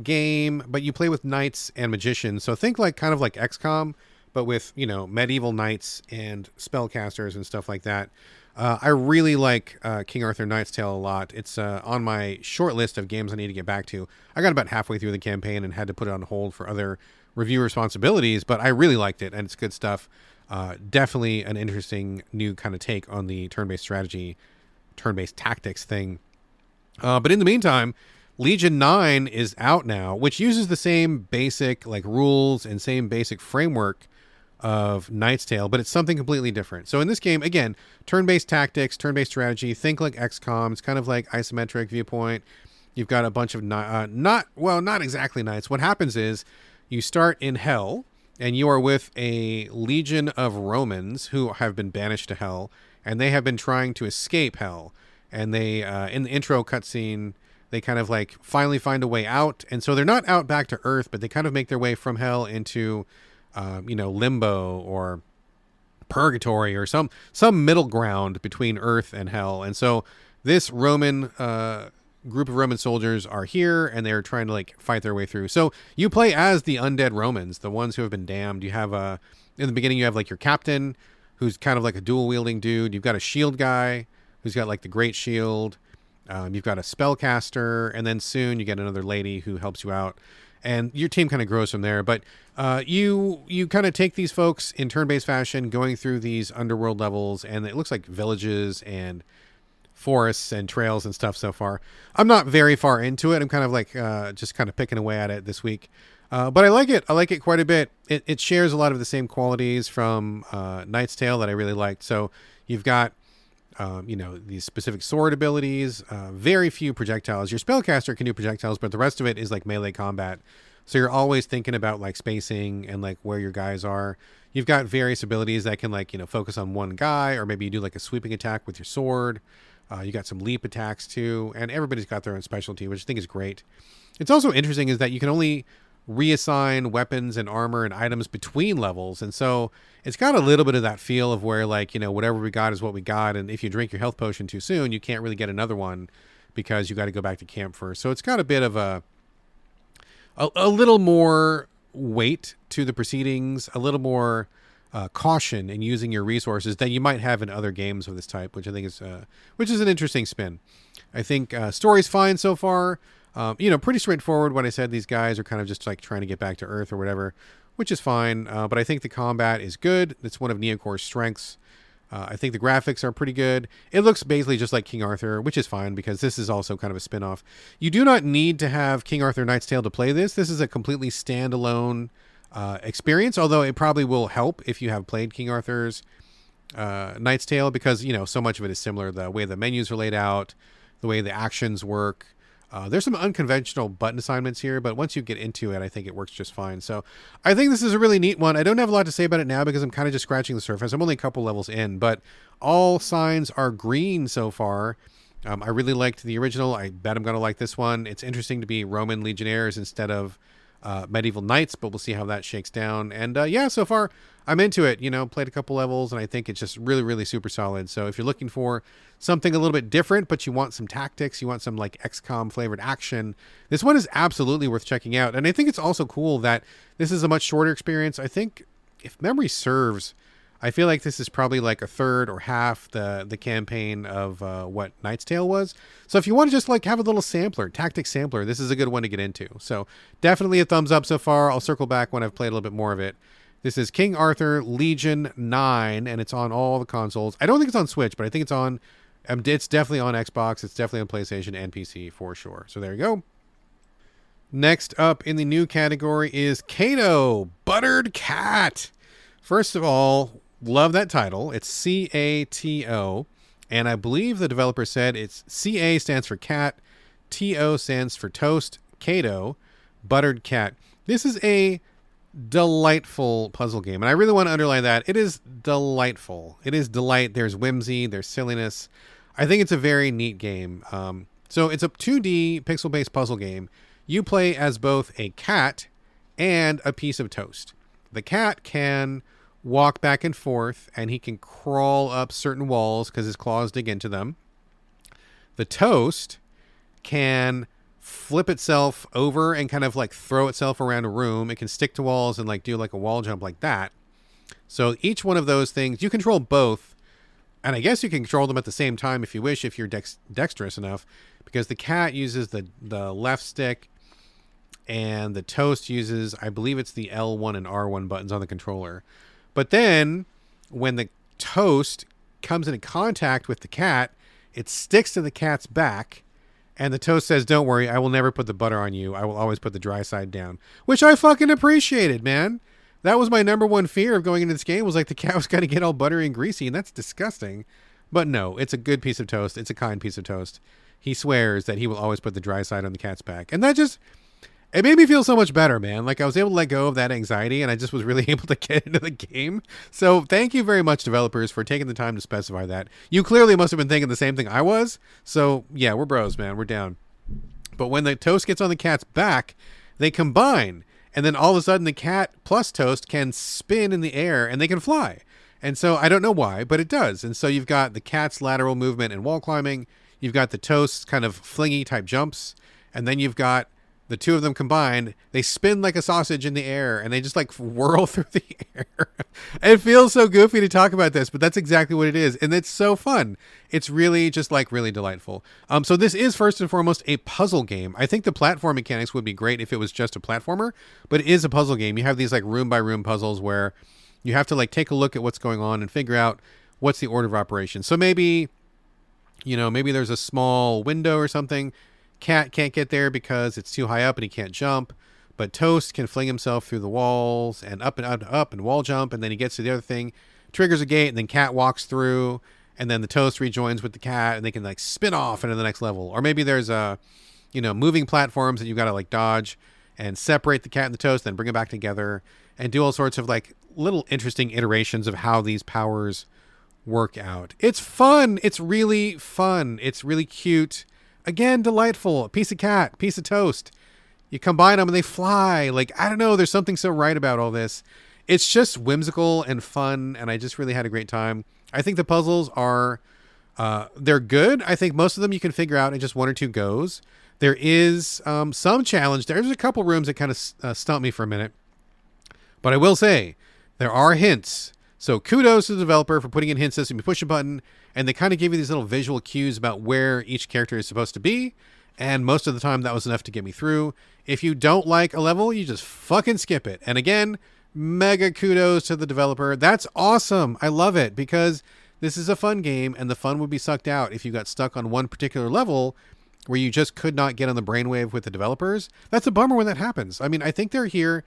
game, but you play with knights and magicians. So think like kind of like XCOM, but with, you know, medieval knights and spellcasters and stuff like that. I really like King Arthur Knight's Tale a lot. It's on my short list of games I need to get back to. I got about halfway through the campaign and had to put it on hold for other review responsibilities, but I really liked it, and it's good stuff. Definitely an interesting new kind of take on the turn-based strategy, turn-based tactics thing. But in the meantime, Legion 9 is out now, which uses the same basic like rules and same basic framework of Knight's Tale, but it's something completely different. So in this game, again, turn-based tactics, turn-based strategy, think like XCOM. It's kind of like isometric viewpoint. You've got a bunch of not exactly knights. What happens is you start in hell, and you are with a legion of Romans who have been banished to hell, and they have been trying to escape hell. And they, in the intro cutscene, they kind of like finally find a way out. And so they're not out back to Earth, but they kind of make their way from hell into, limbo or purgatory or some middle ground between Earth and hell. And so this Roman group of Roman soldiers are here, and they're trying to like fight their way through. So you play as the undead Romans, the ones who have been damned. You have in the beginning, you have like your captain, who's kind of like a dual wielding dude. You've got a shield guy who's got like the great shield. You've got a spellcaster, and then soon you get another lady who helps you out, and your team kind of grows from there. But you kind of take these folks in turn-based fashion, going through these underworld levels, and it looks like villages and forests and trails and stuff so far. I'm not very far into it. I'm kind of like just kind of picking away at it this week. But I like it. I like it quite a bit. It shares a lot of the same qualities from Knight's Tale that I really liked. So you've got, these specific sword abilities, very few projectiles. Your spellcaster can do projectiles, but the rest of it is like melee combat. So you're always thinking about like spacing and like where your guys are. You've got various abilities that can like, focus on one guy, or maybe you do like a sweeping attack with your sword. You got some leap attacks too, and everybody's got their own specialty, which I think is great. It's also interesting is that you can only reassign weapons and armor and items between levels, and so it's got a little bit of that feel of where like, whatever we got is what we got, and if you drink your health potion too soon, you can't really get another one because you got to go back to camp first. So it's got a bit of a little more weight to the proceedings, a little more caution in using your resources than you might have in other games of this type, which I think is an interesting spin. I think story's fine so far. Pretty straightforward. When I said these guys are kind of just like trying to get back to Earth or whatever, which is fine. But I think the combat is good. It's one of Neocore's strengths. I think the graphics are pretty good. It looks basically just like King Arthur, which is fine because this is also kind of a spin-off. You do not need to have King Arthur Knight's Tale to play this. This is a completely standalone experience, although it probably will help if you have played King Arthur's Knight's Tale because, so much of it is similar. The way the menus are laid out, the way the actions work. There's some unconventional button assignments here, but once you get into it, I think it works just fine. So I think this is a really neat one. I don't have a lot to say about it now because I'm kind of just scratching the surface. I'm only a couple levels in, but all signs are green so far. I really liked the original. I bet I'm going to like this one. It's interesting to be Roman legionnaires instead of medieval knights, but we'll see how that shakes down. And yeah, so far I'm into it. Played a couple levels, and I think it's just really, really super solid. So if you're looking for something a little bit different, but you want some tactics, you want some like XCOM flavored action, this one is absolutely worth checking out. And I think it's also cool that this is a much shorter experience. I think, if memory serves, I feel like this is probably like a third or half the campaign of what Knight's Tale was. So if you want to just like have a little tactic sampler, this is a good one to get into. So definitely a thumbs up so far. I'll circle back when I've played a little bit more of it. This is King Arthur Legion 9, and it's on all the consoles. I don't think it's on Switch, but I think it's on. It's definitely on Xbox. It's definitely on PlayStation and PC for sure. So there you go. Next up in the new category is CATO, Buttered Cat. First of all, love that title. It's CATO, and I believe the developer said it's CA stands for cat, TO stands for toast, CATO, Buttered Cat. This is a delightful puzzle game, and I really want to underline that. It is delightful. It is delight. There's whimsy, there's silliness. I think it's a very neat game. So it's a 2D pixel-based puzzle game. You play as both a cat and a piece of toast. The cat can walk back and forth, and he can crawl up certain walls because his claws dig into them. The toast can flip itself over and kind of like throw itself around a room. It can stick to walls and like do like a wall jump like that. So each one of those things, you control both. And I guess you can control them at the same time if you wish, if you're dexterous enough, because the cat uses the left stick and the toast uses, I believe it's the L1 and R1 buttons on the controller. But then when the toast comes into contact with the cat, it sticks to the cat's back. And the toast says, "Don't worry, I will never put the butter on you. I will always put the dry side down." Which I fucking appreciated, man. That was my number one fear of going into this game, was like the cat was going to get all buttery and greasy, and that's disgusting. But no, it's a good piece of toast. It's a kind piece of toast. He swears that he will always put the dry side on the cat's back. And that just, it made me feel so much better, man. Like I was able to let go of that anxiety, and I just was really able to get into the game. So thank you very much, developers, for taking the time to specify that. You clearly must have been thinking the same thing I was. So yeah, we're bros, man. We're down. But when the toast gets on the cat's back, they combine. And then all of a sudden the cat plus toast can spin in the air and they can fly. And so I don't know why, but it does. And so you've got the cat's lateral movement and wall climbing. You've got the toast's kind of flingy type jumps. And then you've got the two of them combined. They spin like a sausage in the air and they just like whirl through the air. It feels so goofy to talk about this, but that's exactly what it is. And it's so fun. It's really just like really delightful. So this is first and foremost a puzzle game. I think the platform mechanics would be great if it was just a platformer, but it is a puzzle game. You have these like room by room puzzles where you have to like take a look at what's going on and figure out what's the order of operation. So maybe, maybe there's a small window or something. Cat can't get there because it's too high up and he can't jump, but Toast can fling himself through the walls and up and up and up and wall jump, and then he gets to the other thing, triggers a gate, and then Cat walks through, and then the Toast rejoins with the cat, and they can like spin off into the next level. Or maybe there's moving platforms that you've got to like dodge and separate the cat and the Toast, then bring them back together and do all sorts of like little interesting iterations of how these powers work out. It's fun. It's really fun. It's really cute. Again, delightful. A piece of cat, piece of toast. You combine them and they fly. Like, I don't know. There's something so right about all this. It's just whimsical and fun, and I just really had a great time. I think the puzzles are, they're good. I think most of them you can figure out in just one or two goes. There is some challenge. There's a couple rooms that kind of stumped me for a minute. But I will say, there are hints. So kudos to the developer for putting in hint system. You push a button, and they kind of give you these little visual cues about where each character is supposed to be. And most of the time, that was enough to get me through. If you don't like a level, you just fucking skip it. And again, mega kudos to the developer. That's awesome. I love it because This is a fun game, and the fun would be sucked out if you got stuck on one particular level where you just could not get on the brainwave with the developers. That's a bummer when that happens. I mean, I think they're here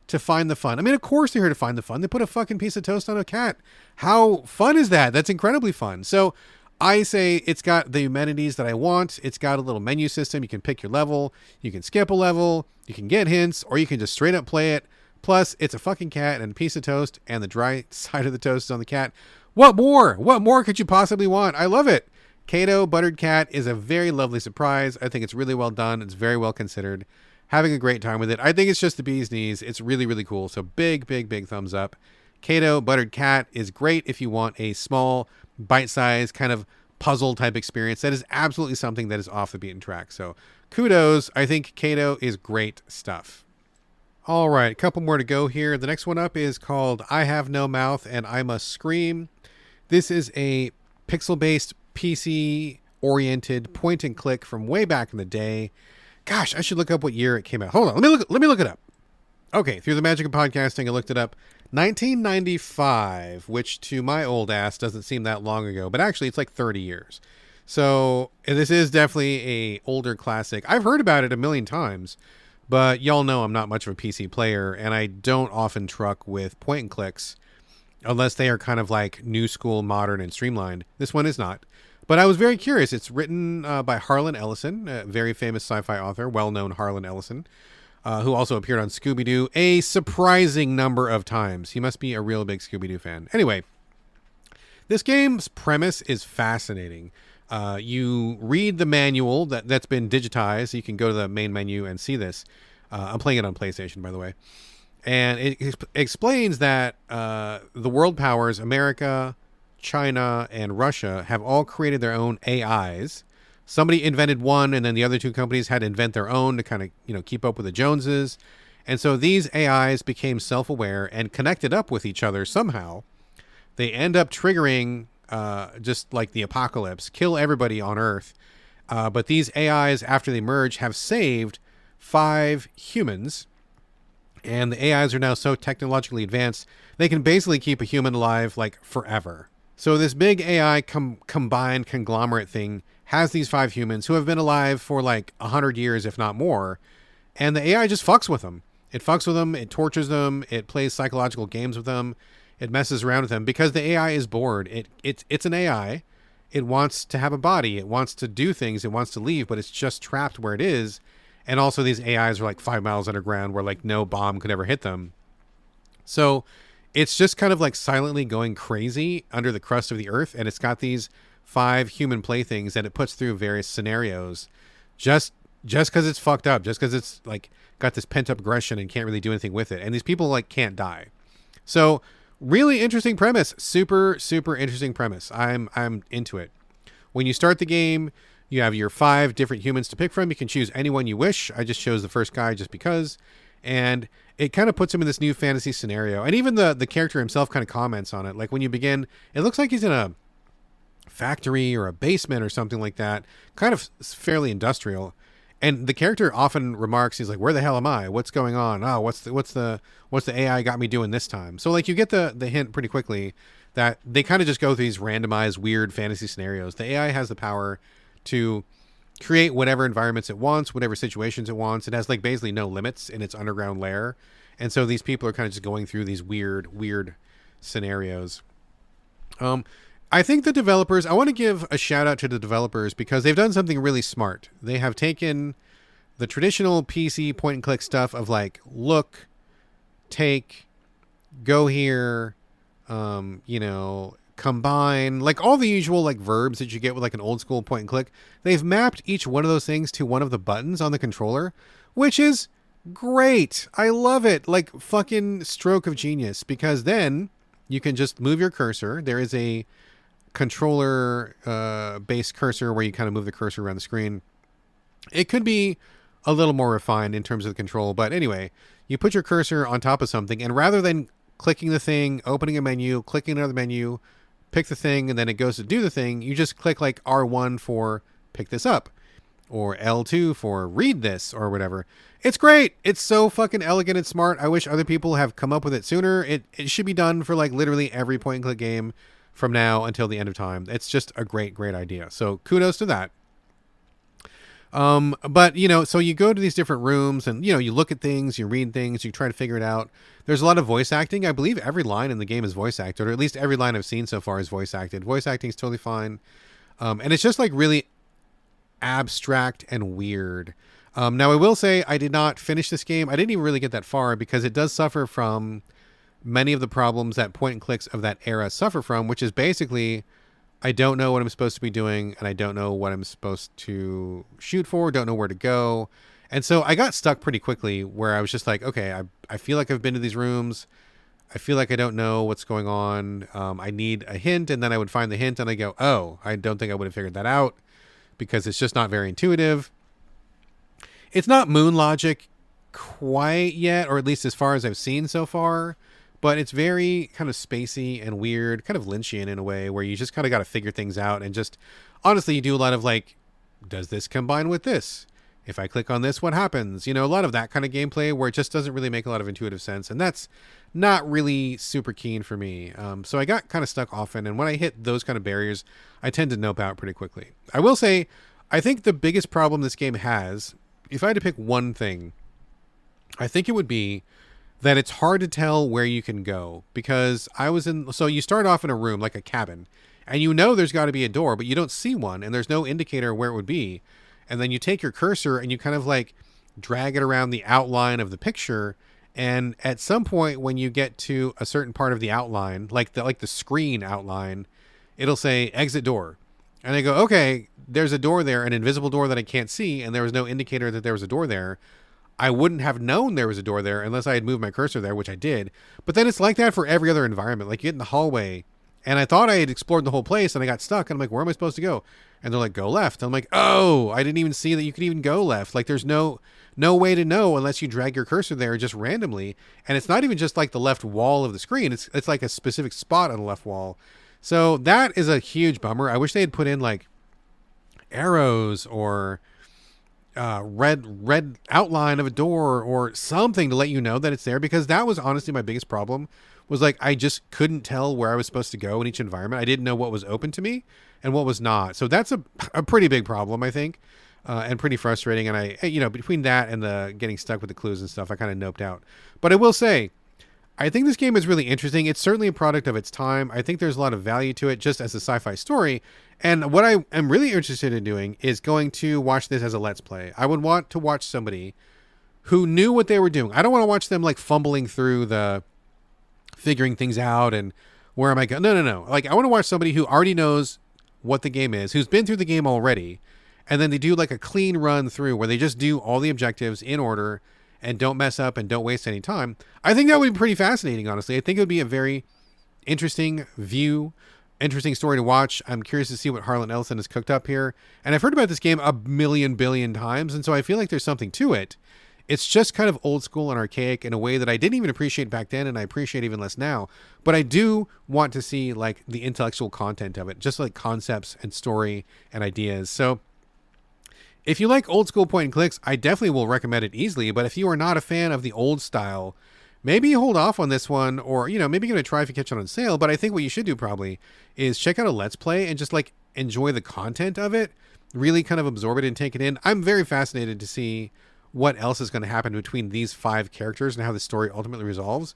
to find the fun. I mean, of course they're here to find the fun. They put a fucking piece of toast on a cat. How fun is that? That's incredibly fun. So I say it's got the amenities that I want. It's got a little menu system. You can pick your level. You can skip a level. You can get hints, or you can just straight up play it. Plus, it's a fucking cat and a piece of toast, and the dry side of the toast is on the cat. What more? What more could you possibly want? I love it. CATO Buttered Cat is a very lovely surprise. I think it's really well done. It's very well considered. Having a great time with it. I think it's just the bee's knees. It's really, really cool. So big, big, big thumbs up. CATO Buttered Cat is great if you want a small, bite-sized kind of puzzle type experience. That is absolutely something that is off the beaten track. So kudos. I think CATO is great stuff. All right, a couple more to go here. The next one up is called I Have No Mouth and I Must Scream. This is a pixel-based PC-oriented point and click from way back in the day. Gosh, I should look up what year it came out. Hold on, let me look it up. Okay, through the magic of podcasting, I looked it up. 1995, which to my old ass doesn't seem that long ago, but actually it's like 30 years. So this is definitely a older classic. I've heard about it a million times, but y'all know I'm not much of a PC player, and I don't often truck with point and clicks unless they are kind of like new school, modern, and streamlined. This one is not. But I was very curious. It's written by Harlan Ellison, a very famous sci-fi author, well-known Harlan Ellison, who also appeared on Scooby-Doo a surprising number of times. He must be a real big Scooby-Doo fan. Anyway, this game's premise is fascinating. You read the manual that's been digitized, so you can go to the main menu and see this. I'm playing it on PlayStation, by the way. And it explains that the world powers, America, China, and Russia, have all created their own AIs. Somebody invented one, and then the other two companies had to invent their own to kind of, keep up with the Joneses. And so these AIs became self-aware and connected up with each other somehow. They end up triggering, just like the apocalypse, kill everybody on Earth. But these AIs, after they merge, have saved 5 humans. And the AIs are now so technologically advanced, they can basically keep a human alive, like, forever. So this big AI combined conglomerate thing has these 5 humans who have been alive for, like, 100 years, if not more. And the AI just fucks with them. It fucks with them, it tortures them, it plays psychological games with them, it messes around with them, because the AI is bored. It's an AI. It wants to have a body. It wants to do things. It wants to leave, but it's just trapped where it is. And also these AIs are like 5 miles underground where like no bomb could ever hit them. So it's just kind of like silently going crazy under the crust of the earth. And it's got these 5 human playthings that it puts through various scenarios just because it's fucked up, just because it's like got this pent up aggression and can't really do anything with it. And these people like can't die. So really interesting premise. Super, super interesting premise. I'm into it. When you start the game, you have your 5 different humans to pick from. You can choose anyone you wish. I just chose the first guy just because. And it kind of puts him in this new fantasy scenario. And even the character himself kind of comments on it. Like when you begin, it looks like he's in a factory or a basement or something like that. Kind of fairly industrial. And the character often remarks, he's like, where the hell am I? What's going on? Oh, what's the AI got me doing this time? So like you get the hint pretty quickly that they kind of just go through these randomized weird fantasy scenarios. The AI has the power to create whatever environments it wants, whatever situations it wants. It has like basically no limits in its underground lair. And so these people are kind of just going through these weird scenarios. I think the developers, I want to give a shout out to the developers because they've done something really smart. They have taken the traditional PC point and click stuff of like, look, take, go here, combine, like all the usual like verbs that you get with like an old school point and click. They've mapped each one of those things to one of the buttons on the controller, which is great. I love it. Like fucking stroke of genius, because then you can just move your cursor. There is a controller based cursor where you kind of move the cursor around the screen. It could be a little more refined in terms of the control, but anyway, you put your cursor on top of something, and rather than clicking the thing, opening a menu, clicking another menu, pick the thing, and then it goes to do the thing, you just click like R1 for pick this up, or L2 for read this, or whatever. It's great. It's so fucking elegant and smart. I wish other people have come up with it sooner. It should be done for like literally every point and click game. from now until the end of time. It's just a great, great idea. So kudos to that. But so you go to these different rooms and, you look at things, you read things, you try to figure it out. There's a lot of voice acting. I believe every line in the game is voice acted, or at least every line I've seen so far is voice acted. Voice acting is totally fine. And it's just like really abstract and weird. Now I will say I did not finish this game. I didn't even really get that far because it does suffer from many of the problems that point and clicks of that era suffer from, which is basically, I don't know what I'm supposed to be doing, and I don't know what I'm supposed to shoot for, don't know where to go. And so I got stuck pretty quickly where I was just like, okay, I feel like I've been to these rooms. I feel like I don't know what's going on. I need a hint, and then I would find the hint, and I go, oh, I don't think I would have figured that out because it's just not very intuitive. It's not Moon logic quite yet, or at least as far as I've seen so far. But it's very kind of spacey and weird, kind of Lynchian in a way, where you just kind of got to figure things out. And just, honestly, you do a lot of like, does this combine with this? If I click on this, what happens? A lot of that kind of gameplay where it just doesn't really make a lot of intuitive sense. And that's not really super keen for me. So I got kind of stuck often. And when I hit those kind of barriers, I tend to nope out pretty quickly. I will say, I think the biggest problem this game has, if I had to pick one thing, I think it would be that it's hard to tell where you can go, because so you start off in a room like a cabin, and there's got to be a door, but you don't see one, and there's no indicator where it would be. And then you take your cursor and you kind of like drag it around the outline of the picture, and at some point when you get to a certain part of the outline, like the screen outline, it'll say exit door. And I go, okay, there's a door there, an invisible door that I can't see, and there was no indicator that there was a door there. I wouldn't have known there was a door there unless I had moved my cursor there, which I did. But then it's like that for every other environment. Like you get in the hallway, and I thought I had explored the whole place, and I got stuck, and I'm like, where am I supposed to go? And they're like, go left. And I'm like, oh, I didn't even see that you could even go left. Like there's no way to know unless you drag your cursor there just randomly. And it's not even just like the left wall of the screen. It's like a specific spot on the left wall. So that is a huge bummer. I wish they had put in like arrows or red outline of a door or something to let you know that it's there, because that was honestly my biggest problem. Was like I just couldn't tell where I was supposed to go in each environment. I didn't know what was open to me and what was not. So that's a pretty big problem, I think, and pretty frustrating. And I between that and the getting stuck with the clues and stuff, I kind of noped out. But I will say, I think this game is really interesting. It's certainly a product of its time. I think there's a lot of value to it just as a sci-fi story. And what I am really interested in doing is going to watch this as a Let's Play. I would want to watch somebody who knew what they were doing. I don't want to watch them like fumbling through the figuring things out and where am I going? No. Like I want to watch somebody who already knows what the game is, who's been through the game already. And then they do like a clean run through where they just do all the objectives in order and don't mess up and don't waste any time. I think that would be pretty fascinating, honestly. I think it would be a very interesting interesting story to watch. I'm curious to see what Harlan Ellison has cooked up here. And I've heard about this game a million billion times, and so I feel like there's something to it. It's just kind of old school and archaic in a way that I didn't even appreciate back then, and I appreciate even less now. But I do want to see like the intellectual content of it, just like concepts and story and ideas. So if you like old school point and clicks, I definitely will recommend it easily. But if you are not a fan of the old style, maybe hold off on this one, or, maybe give it a try if you catch it on sale. But I think what you should do probably is check out a Let's Play and just like enjoy the content of it, really kind of absorb it and take it in. I'm very fascinated to see what else is going to happen between these 5 characters and how the story ultimately resolves.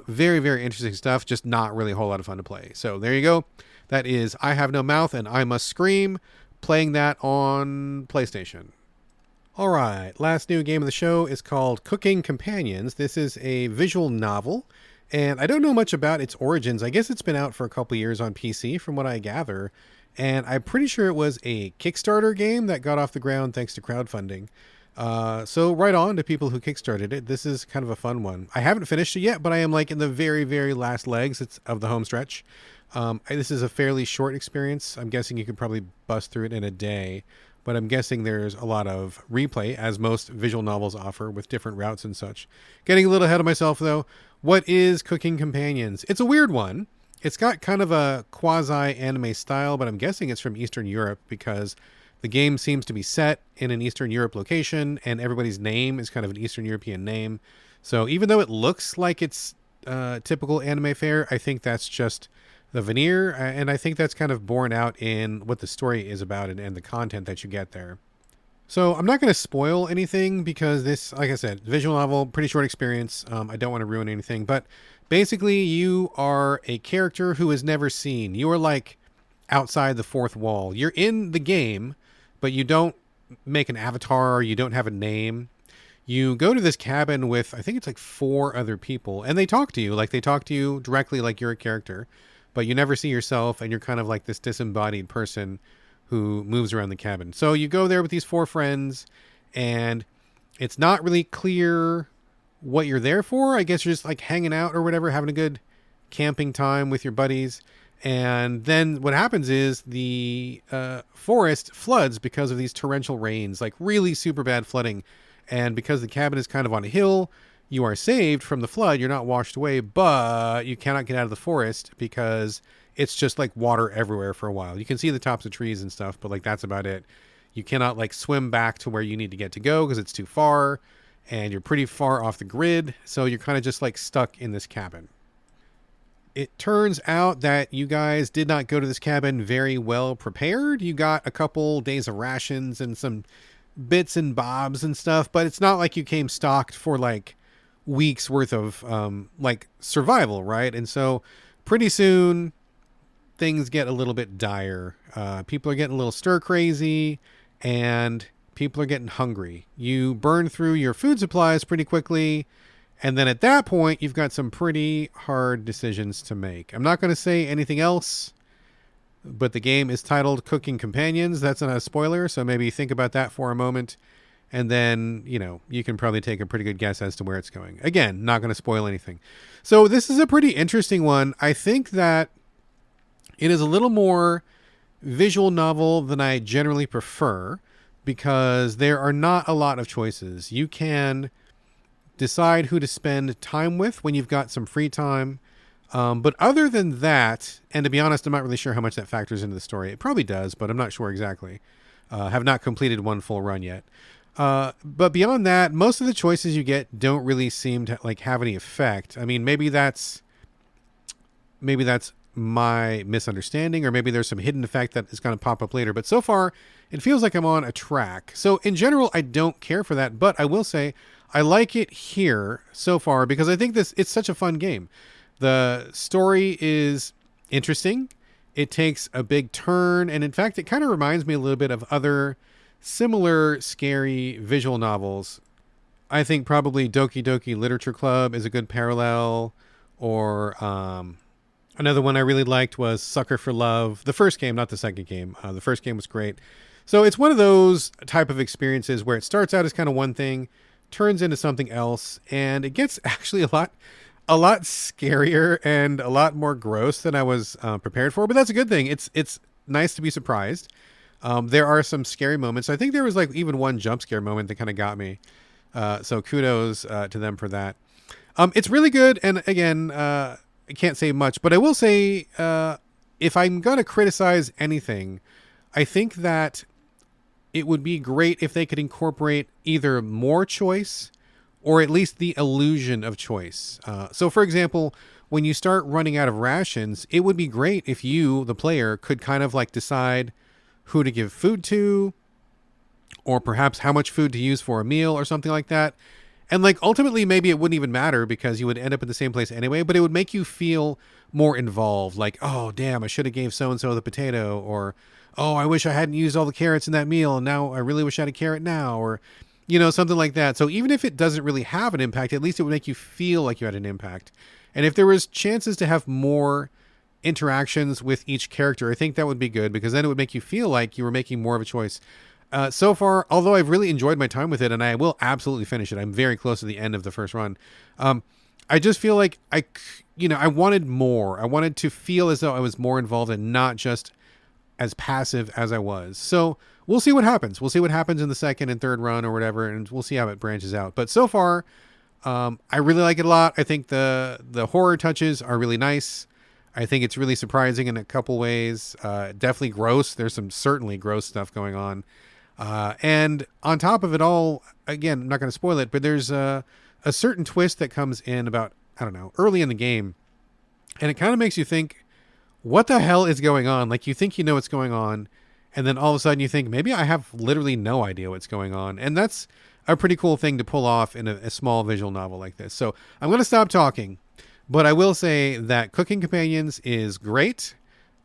Very, very interesting stuff. Just not really a whole lot of fun to play. So there you go. That is I Have No Mouth and I Must Scream, playing that on PlayStation. All right, last new game of the show is called Cooking Companions. This is a visual novel, and I don't know much about its origins. I guess it's been out for a couple years on PC, from what I gather, and I'm pretty sure it was a Kickstarter game that got off the ground thanks to crowdfunding. So right on to people who kickstarted it. This is kind of a fun one. I haven't finished it yet, but I am like in the very, very last legs of the home stretch. This is a fairly short experience. I'm guessing you could probably bust through it in a day, but I'm guessing there's a lot of replay, as most visual novels offer, with different routes and such. Getting a little ahead of myself, though. What is Cooking Companions? It's a weird one. It's got kind of a quasi-anime style, but I'm guessing it's from Eastern Europe because the game seems to be set in an Eastern Europe location, and everybody's name is kind of an Eastern European name. So even though it looks like it's typical anime fare, I think that's just the veneer, and I think that's kind of borne out in what the story is about and the content that you get there. So I'm not going to spoil anything because this, like I said, visual novel, pretty short experience. I don't want to ruin anything, but basically you are a character who is never seen. You are like outside the fourth wall. You're in the game, but you don't make an avatar. You don't have a name. You go to this cabin with, I think it's like 4 other people, and they talk to you. Like they talk to you directly like you're a character, but you never see yourself, and you're kind of like this disembodied person who moves around the cabin. So you go there with these 4 friends, and it's not really clear what you're there for. I guess you're just like hanging out or whatever, having a good camping time with your buddies. And then what happens is the forest floods because of these torrential rains, like really super bad flooding. And because the cabin is kind of on a hill, you are saved from the flood. You're not washed away, but you cannot get out of the forest because it's just like water everywhere for a while. You can see the tops of trees and stuff, but like that's about it. You cannot like swim back to where you need to get to go because it's too far, and you're pretty far off the grid. So you're kind of just like stuck in this cabin. It turns out that you guys did not go to this cabin very well prepared. You got a couple days of rations and some bits and bobs and stuff, but it's not like you came stocked for like weeks worth of like survival, right? And so pretty soon things get a little bit dire. People are getting a little stir crazy, and people are getting hungry. You burn through your food supplies pretty quickly, and then at that point you've got some pretty hard decisions to make. I'm not going to say anything else, but the game is titled Cooking Companions. That's not a spoiler, so maybe think about that for a moment, and then, you know, you can probably take a pretty good guess as to where it's going. Again, not going to spoil anything. So this is a pretty interesting one. I think that it is a little more visual novel than I generally prefer because there are not a lot of choices. You can decide who to spend time with when you've got some free time. But other than that, and to be honest, I'm not really sure how much that factors into the story. It probably does, but I'm not sure exactly. Have not completed one full run yet. But beyond that, most of the choices you get don't really seem to like have any effect. I mean, maybe that's my misunderstanding, or maybe there's some hidden effect that is going to pop up later. But so far, it feels like I'm on a track. So in general, I don't care for that, but I will say I like it here so far because I think it's such a fun game. The story is interesting. It takes a big turn, and in fact, it kind of reminds me a little bit of other similar scary visual novels. I think probably Doki Doki Literature Club is a good parallel, or another one I really liked was Sucker for Love. The first game, not the second game. The first game was great. So it's one of those type of experiences where it starts out as kind of one thing, turns into something else, and it gets actually a lot scarier and a lot more gross than I was prepared for. But that's a good thing. It's nice to be surprised. There are some scary moments. I think there was like even one jump scare moment that kind of got me. So kudos to them for that. It's really good. And again, I can't say much, but I will say, if I'm going to criticize anything, I think that it would be great if they could incorporate either more choice or at least the illusion of choice. So for example, when you start running out of rations, it would be great if you, the player, could kind of like decide who to give food to, or perhaps how much food to use for a meal or something like that. And like ultimately maybe it wouldn't even matter because you would end up in the same place anyway, but it would make you feel more involved. Like, oh damn, I should have gave so-and-so the potato, or, oh, I wish I hadn't used all the carrots in that meal, and now I really wish I had a carrot now, or, you know, something like that. So even if it doesn't really have an impact, at least it would make you feel like you had an impact. And if there was chances to have more interactions with each character, I think that would be good, because then it would make you feel like you were making more of a choice. So far, although I've really enjoyed my time with it, and I will absolutely finish it, I'm very close to the end of the first run. I just feel like I wanted more. I wanted to feel as though I was more involved and not just as passive as I was. So we'll see what happens. We'll see what happens in the second and third run or whatever, and we'll see how it branches out. But so far, I really like it a lot. I think the horror touches are really nice. I think it's really surprising in a couple ways. Definitely gross. There's some certainly gross stuff going on. And on top of it all, again, I'm not going to spoil it, but there's a certain twist that comes in about, I don't know, early in the game. And it kind of makes you think, what the hell is going on? Like, you think you know what's going on, and then all of a sudden you think, maybe I have literally no idea what's going on. And that's a pretty cool thing to pull off in a small visual novel like this. So I'm going to stop talking, but I will say that Cooking Companions is great.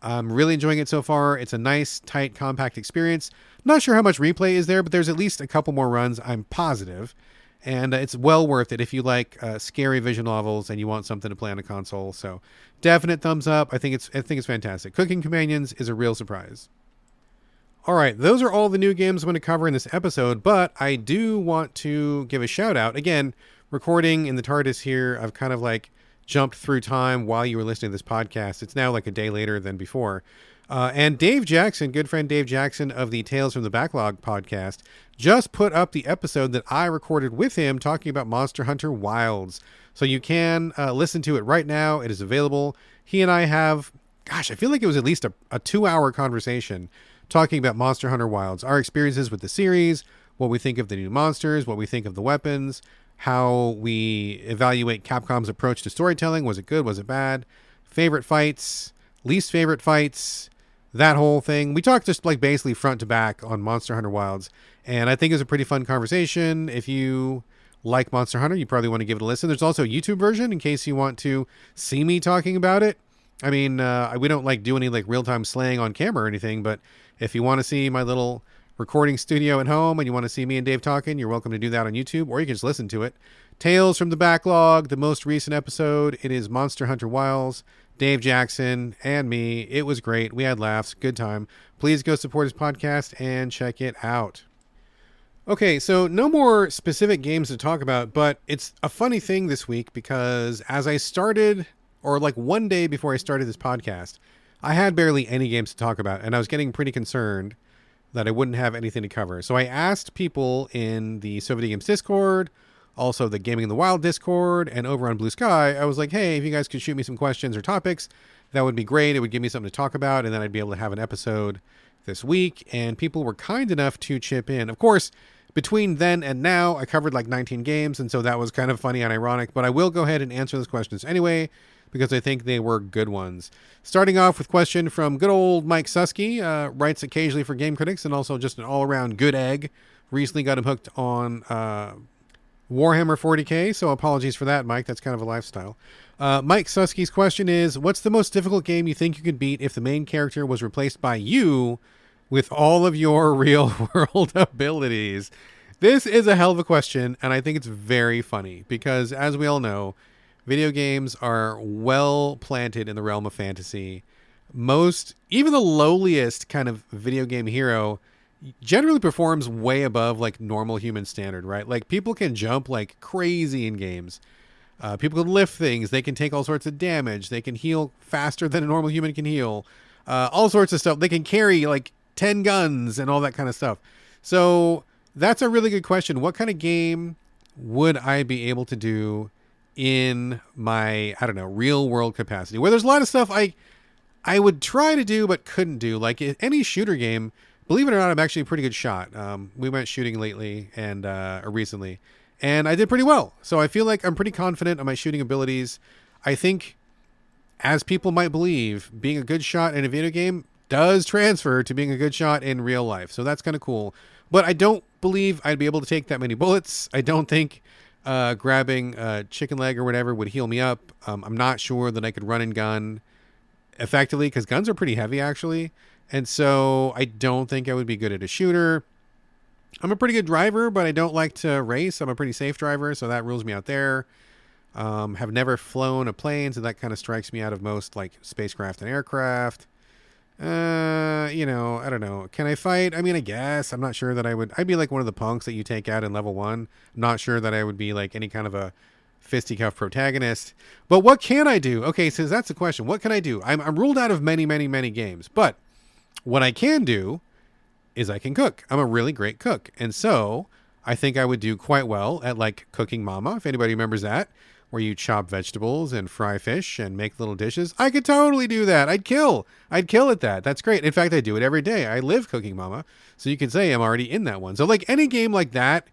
I'm really enjoying it so far. It's a nice, tight, compact experience. Not sure how much replay is there, but there's at least a couple more runs, I'm positive. And it's well worth it if you like scary visual novels and you want something to play on a console. So definite thumbs up. I think it's fantastic. Cooking Companions is a real surprise. All right, those are all the new games I'm going to cover in this episode, but I do want to give a shout out. Again, recording in the TARDIS here, I've kind of like jumped through time while you were listening to this podcast. It's now like a day later than before. And Dave Jackson, good friend Dave Jackson of the Tales from the Backlog podcast, just put up the episode that I recorded with him talking about Monster Hunter Wilds. So you can listen to it right now. It is available. He and I have, gosh, I feel like it was at least a 2-hour conversation talking about Monster Hunter Wilds, our experiences with the series, what we think of the new monsters, what we think of the weapons, how we evaluate Capcom's approach to storytelling. Was it good? Was it bad? Favorite fights, least favorite fights, that whole thing. We talked just like basically front to back on Monster Hunter Wilds, and I think it was a pretty fun conversation. If you like Monster Hunter, you probably want to give it a listen. There's also a YouTube version in case you want to see me talking about it. I mean, we don't like do any like real-time slaying on camera or anything, but if you want to see my little recording studio at home and you want to see me and Dave talking, you're welcome to do that on YouTube, or you can just listen to it. Tales from the Backlog, the most recent episode. It is Monster Hunter Wilds, Dave Jackson, and me. It was great. We had laughs. Good time. Please go support his podcast and check it out. Okay, so no more specific games to talk about, but it's a funny thing this week because as I started, or like one day before I started this podcast, I had barely any games to talk about, and I was getting pretty concerned that I wouldn't have anything to cover. So I asked people in the So Videogames Discord, also the Gaming in the Wild Discord, and over on Blue Sky. I was like, hey, if you guys could shoot me some questions or topics, that would be great. It would give me something to talk about, and then I'd be able to have an episode this week. And people were kind enough to chip in. Of course, between then and now, I covered like 19 games, and so that was kind of funny and ironic, but I will go ahead and answer those questions anyway, because I think they were good ones. Starting off with question from good old Mike Susky, writes occasionally for Game Critics and also just an all-around good egg. Recently got him hooked on Warhammer 40k, so apologies for that, Mike. That's kind of a lifestyle. Mike Susky's question is, what's the most difficult game you think you could beat if the main character was replaced by you with all of your real-world abilities? This is a hell of a question, and I think it's very funny because, as we all know, video games are well planted in the realm of fantasy. Even the lowliest kind of video game hero generally performs way above like normal human standard, right? Like people can jump like crazy in games. People can lift things. They can take all sorts of damage. They can heal faster than a normal human can heal. All sorts of stuff. They can carry like 10 guns and all that kind of stuff. So that's a really good question. What kind of game would I be able to do in my, I don't know, real world capacity, where there's a lot of stuff I would try to do but couldn't do? Like any shooter game, believe it or not, I'm actually a pretty good shot. We went shooting lately and or recently, and I did pretty well. So I feel like I'm pretty confident on my shooting abilities. I think, as people might believe, being a good shot in a video game does transfer to being a good shot in real life. So that's kind of cool. But I don't believe I'd be able to take that many bullets. I don't think grabbing a chicken leg or whatever would heal me up. I'm not sure that I could run and gun effectively because guns are pretty heavy actually. And so I don't think I would be good at a shooter. I'm a pretty good driver, but I don't like to race. I'm a pretty safe driver, so that rules me out there. Have never flown a plane, so that kind of strikes me out of most like spacecraft and aircraft. I don't know. Can I fight? I mean, I guess. I'm not sure that I'd be like one of the punks that you take out in level 1. I'm not sure that I would be like any kind of a fisticuff protagonist. But what can I do? Okay, so that's the question. What can I do? I'm ruled out of many, many, many games. But what I can do is I can cook. I'm a really great cook. And so I think I would do quite well at like Cooking Mama, if anybody remembers that, where you chop vegetables and fry fish and make little dishes. I could totally do that. I'd kill at that. That's great. In fact, I do it every day. I live Cooking Mama. So you can say I'm already in that one. So like any game like that,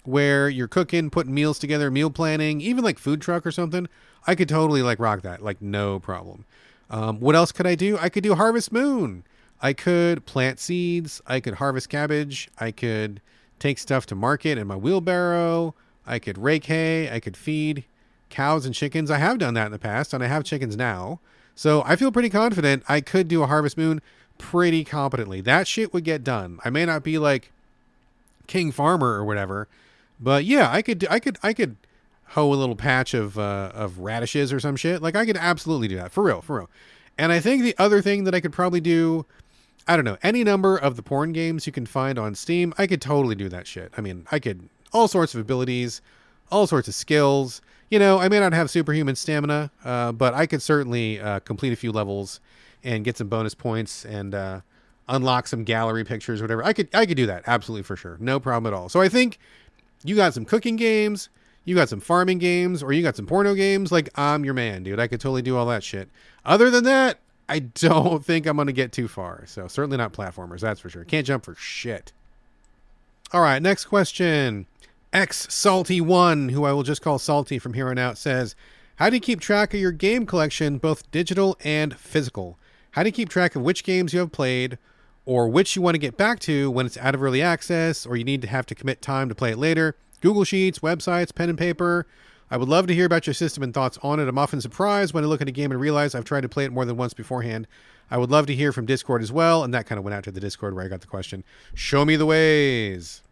where you're cooking, putting meals together, meal planning, even like Food Truck or something, I could totally like rock that. Like no problem. What else could I do? I could do Harvest Moon. I could plant seeds. I could harvest cabbage. I could take stuff to market in my wheelbarrow. I could rake hay. I could feed cows and chickens. I have done that in the past, and I have chickens now. So I feel pretty confident I could do a Harvest Moon pretty competently. That shit would get done. I may not be like King Farmer or whatever, but yeah, I could hoe a little patch of radishes or some shit. Like I could absolutely do that for real, for real. And I think the other thing that I could probably do, I don't know, any number of the porn games you can find on Steam, I could totally do that shit. I mean, I could, all sorts of abilities, all sorts of skills. You know, I may not have superhuman stamina, but I could certainly complete a few levels and get some bonus points and unlock some gallery pictures, whatever. I could do that, absolutely, for sure. No problem at all. So I think you got some cooking games, you got some farming games, or you got some porno games. Like, I'm your man, dude. I could totally do all that shit. Other than that, I don't think I'm going to get too far. So certainly not platformers, that's for sure. Can't jump for shit. All right, next question. Salty1, who I will just call Salty from here on out, says, how do you keep track of your game collection, both digital and physical? How do you keep track of which games you have played, or which you want to get back to when it's out of early access, or you need to have to commit time to play it later? Google Sheets, websites, pen and paper. I would love to hear about your system and thoughts on it. I'm often surprised when I look at a game and realize I've tried to play it more than once beforehand. I would love to hear from Discord as well, and that kind of went out to the Discord where I got the question. Show me the ways.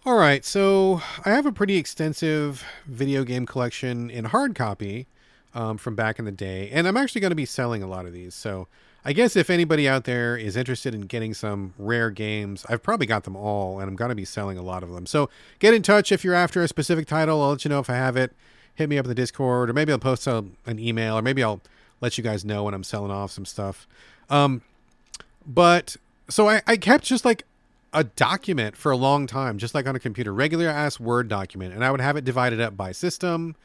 All right, so I have a pretty extensive video game collection in hard copy from back in the day, and I'm actually going to be selling a lot of these. So I guess if anybody out there is interested in getting some rare games, I've probably got them all, and I'm going to be selling a lot of them. So get in touch if you're after a specific title. I'll let you know if I have it. Hit me up in the Discord, or maybe I'll post an email, or maybe I'll let you guys know when I'm selling off some stuff. But so I kept just like a document for a long time, just like on a computer, regular ass Word document, and I would have it divided up by system,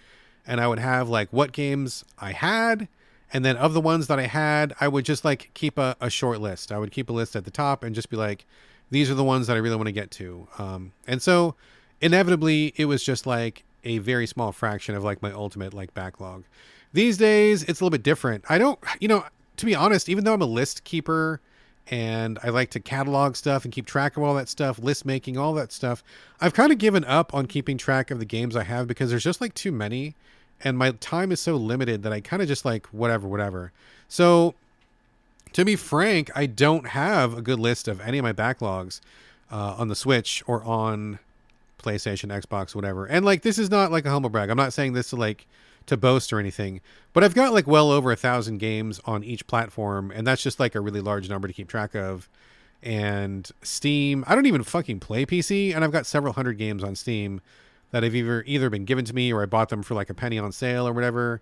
and I would have like what games I had, and then of the ones that I had, I would just like keep a short list. I would keep a list at the top and just be like, these are the ones that I really want to get to. And so inevitably it was just like a very small fraction of like my ultimate like backlog. These days it's a little bit different. I don't, to be honest, even though I'm a list keeper and I like to catalog stuff and keep track of all that stuff, list making, all that stuff, I've kind of given up on keeping track of the games I have because there's just like too many and my time is so limited that I kind of just like whatever. So to be frank, I don't have a good list of any of my backlogs on the Switch or on PlayStation, Xbox, whatever. And like, this is not like a humble brag. I'm not saying this to boast or anything, but I've got like well over 1,000 games on each platform, and that's just like a really large number to keep track of. And Steam, I don't even fucking play PC, and I've got several hundred games on Steam that have either been given to me or I bought them for like a penny on sale or whatever.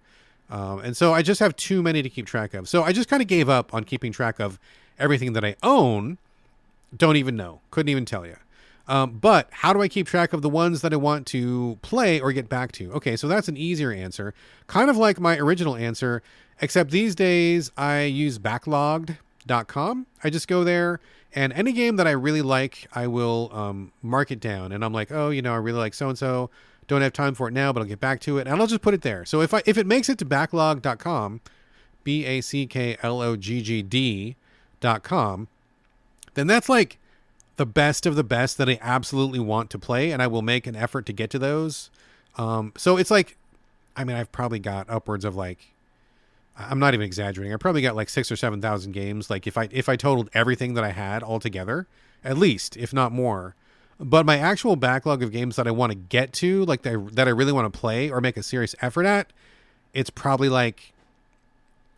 And so I just have too many to keep track of. So I just kind of gave up on keeping track of everything that I own. Don't even know. Couldn't even tell you. But how do I keep track of the ones that I want to play or get back to? Okay, so that's an easier answer. Kind of like my original answer, except these days I use backlogged.com. I just go there, and any game that I really like, I will mark it down. And I'm like, oh, I really like so-and-so. Don't have time for it now, but I'll get back to it. And I'll just put it there. So if it makes it to backlog.com, BACKLOGGD.com, then that's like the best of the best that I absolutely want to play, and I will make an effort to get to those. So it's like, I've probably got upwards of like, I'm not even exaggerating, I probably got like 6,000 or 7,000 games. Like if I totaled everything that I had all together, at least, if not more. But my actual backlog of games that I want to get to, like that I really want to play or make a serious effort at, it's probably like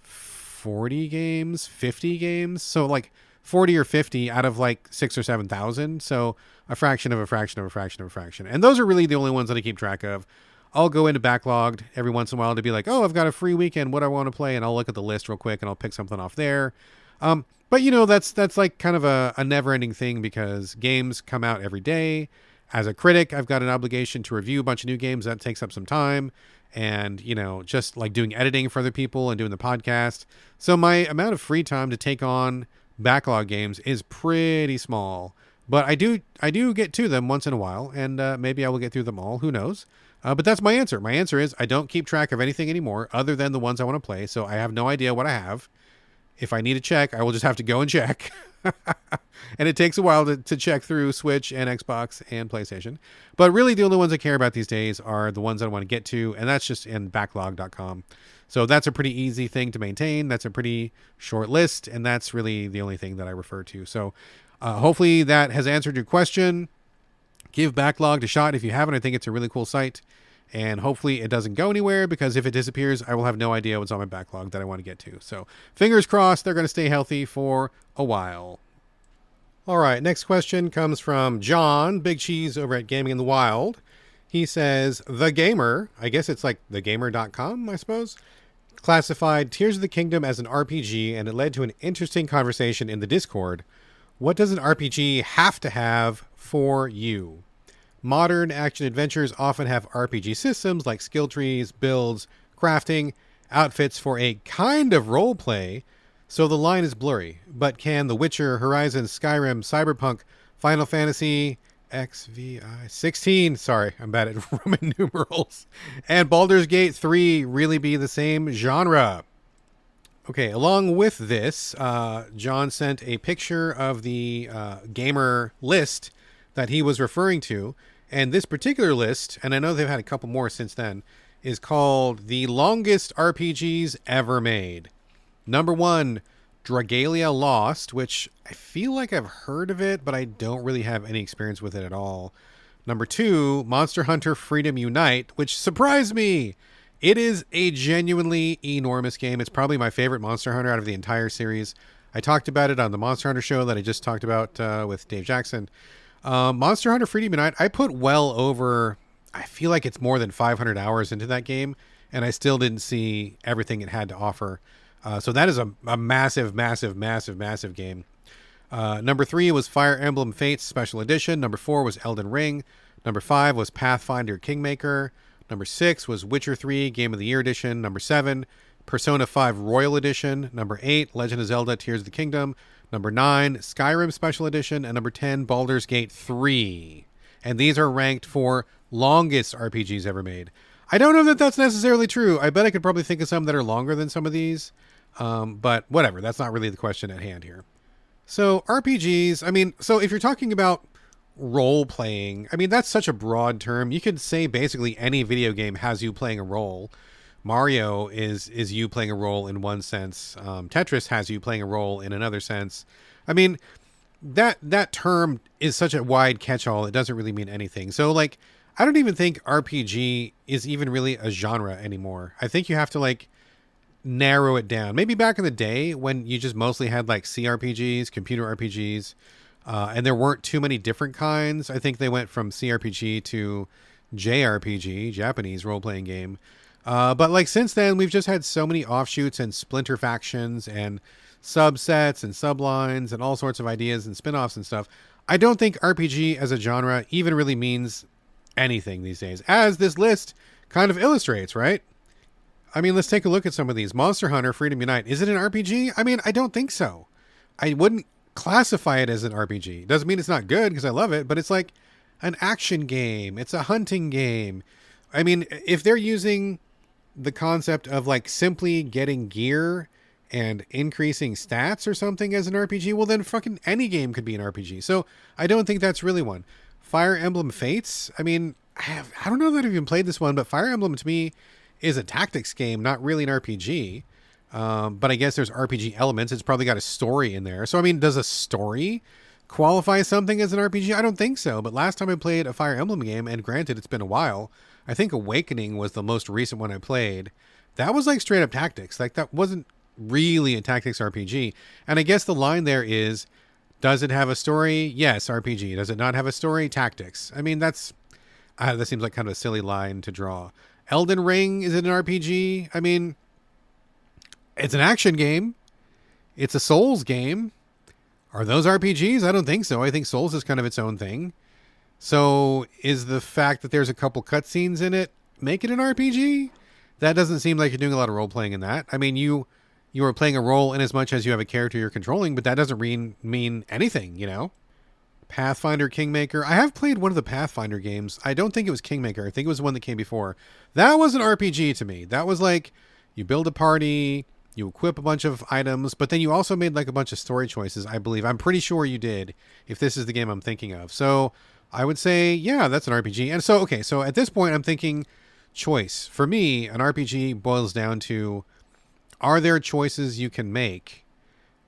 40 games, 50 games. So like 40 or 50 out of like 6,000 or 7,000. So a fraction of a fraction of a fraction of a fraction. And those are really the only ones that I keep track of. I'll go into backlogged every once in a while to be like, oh, I've got a free weekend. What do I want to play? And I'll look at the list real quick and I'll pick something off there. But that's like kind of a never ending thing because games come out every day. As a critic, I've got an obligation to review a bunch of new games. That takes up some time. And, just like doing editing for other people and doing the podcast. So my amount of free time to take on backlog games is pretty small, but I do get to them once in a while, and maybe I will get through them all. Who knows? But that's my answer. My answer is I don't keep track of anything anymore other than the ones I want to play. So I have no idea what I have. If I need to check, I will just have to go and check. And it takes a while to check through Switch and Xbox and PlayStation. But really the only ones I care about these days are the ones I want to get to, and that's just in backlog.com. So that's a pretty easy thing to maintain. That's a pretty short list, and that's really the only thing that I refer to. So hopefully that has answered your question. Give Backlog a shot if you haven't. I think it's a really cool site. And hopefully it doesn't go anywhere, because if it disappears, I will have no idea what's on my backlog that I want to get to. So fingers crossed they're going to stay healthy for a while. All right, next question comes from John, Big Cheese over at Gaming in the Wild. He says, The Gamer, I guess it's like thegamer.com, I suppose, classified Tears of the Kingdom as an RPG, and it led to an interesting conversation in the Discord. What does an RPG have to have for you? Modern action adventures often have RPG systems like skill trees, builds, crafting, outfits for a kind of role play, so the line is blurry. But can The Witcher, Horizon, Skyrim, Cyberpunk, Final Fantasy XVI, 16, sorry, I'm bad at Roman numerals, and Baldur's Gate 3 really be the same genre? Okay, along with this, John sent a picture of the gamer list that he was referring to. And this particular list, and I know they've had a couple more since then, is called The Longest RPGs Ever Made. Number 1, Dragalia Lost, which I feel like I've heard of it, but I don't really have any experience with it at all. Number 2, Monster Hunter Freedom Unite, which surprised me. It is a genuinely enormous game. It's probably my favorite Monster Hunter out of the entire series. I talked about it on the Monster Hunter show that I just talked about with Dave Jackson. Monster Hunter Freedom Unite, I put well over, I feel like it's more than 500 hours into that game, and I still didn't see everything it had to offer. So that is a massive, massive, massive, massive game. Number 3 was Fire Emblem Fates Special Edition. Number 4 was Elden Ring. Number 5 was Pathfinder Kingmaker. Number 6 was Witcher 3 Game of the Year Edition. Number 7, Persona 5 Royal Edition. Number 8, Legend of Zelda Tears of the Kingdom. Number 9, Skyrim Special Edition. And number 10, Baldur's Gate 3. And these are ranked for longest RPGs ever made. I don't know that that's necessarily true. I bet I could probably think of some that are longer than some of these. But whatever, that's not really the question at hand here. So RPGs, I mean, so if you're talking about role-playing, I mean, that's such a broad term. You could say basically any video game has you playing a role. Mario is you playing a role in one sense. Tetris has you playing a role in another sense. I mean, that term is such a wide catch-all, it doesn't really mean anything. So, like, I don't even think RPG is even really a genre anymore. I think you have to, like, narrow it down. Maybe back in the day when you just mostly had, like, CRPGs, computer RPGs, and there weren't too many different kinds. I think they went from CRPG to JRPG, Japanese role-playing game. But like since then, we've just had so many offshoots and splinter factions and subsets and sublines and all sorts of ideas and spin-offs and stuff. I don't think RPG as a genre even really means anything these days, as this list kind of illustrates, right? I mean, let's take a look at some of these. Monster Hunter Freedom Unite. Is it an RPG? I mean, I don't think so. I wouldn't classify it as an RPG. Doesn't mean it's not good because I love it, but it's like an action game. It's a hunting game. I mean, if they're using the concept of like simply getting gear and increasing stats or something as an RPG, well then fucking any game could be an RPG. So I don't think that's really one. Fire Emblem Fates, I mean, I don't know that I've even played this one, but Fire Emblem to me is a tactics game, not really an RPG. But I guess there's RPG elements. It's probably got a story in there. So, I mean, does a story qualify something as an RPG? I don't think so. But last time I played a Fire Emblem game, and granted, it's been a while, I think Awakening was the most recent one I played. That was like straight up tactics. Like that wasn't really a tactics RPG. And I guess the line there is, does it have a story? Yes, RPG. Does it not have a story? Tactics. I mean, that seems like kind of a silly line to draw. Elden Ring, is it an RPG? I mean, it's an action game. It's a Souls game. Are those RPGs? I don't think so. I think Souls is kind of its own thing. So is the fact that there's a couple cutscenes in it make it an RPG? That doesn't seem like you're doing a lot of role playing in that. I mean, you are playing a role in as much as you have a character you're controlling, but that doesn't mean anything, you know? Pathfinder Kingmaker. I have played one of the Pathfinder games. I don't think it was Kingmaker. I think it was the one that came before. That was an RPG to me. That was like, you build a party, You equip a bunch of items, but then you also made like a bunch of story choices, I believe. I'm pretty sure you did, if this is the game I'm thinking of. So I would say, yeah, that's an RPG. And so, okay, so at this point, I'm thinking choice. For me, an RPG boils down to, are there choices you can make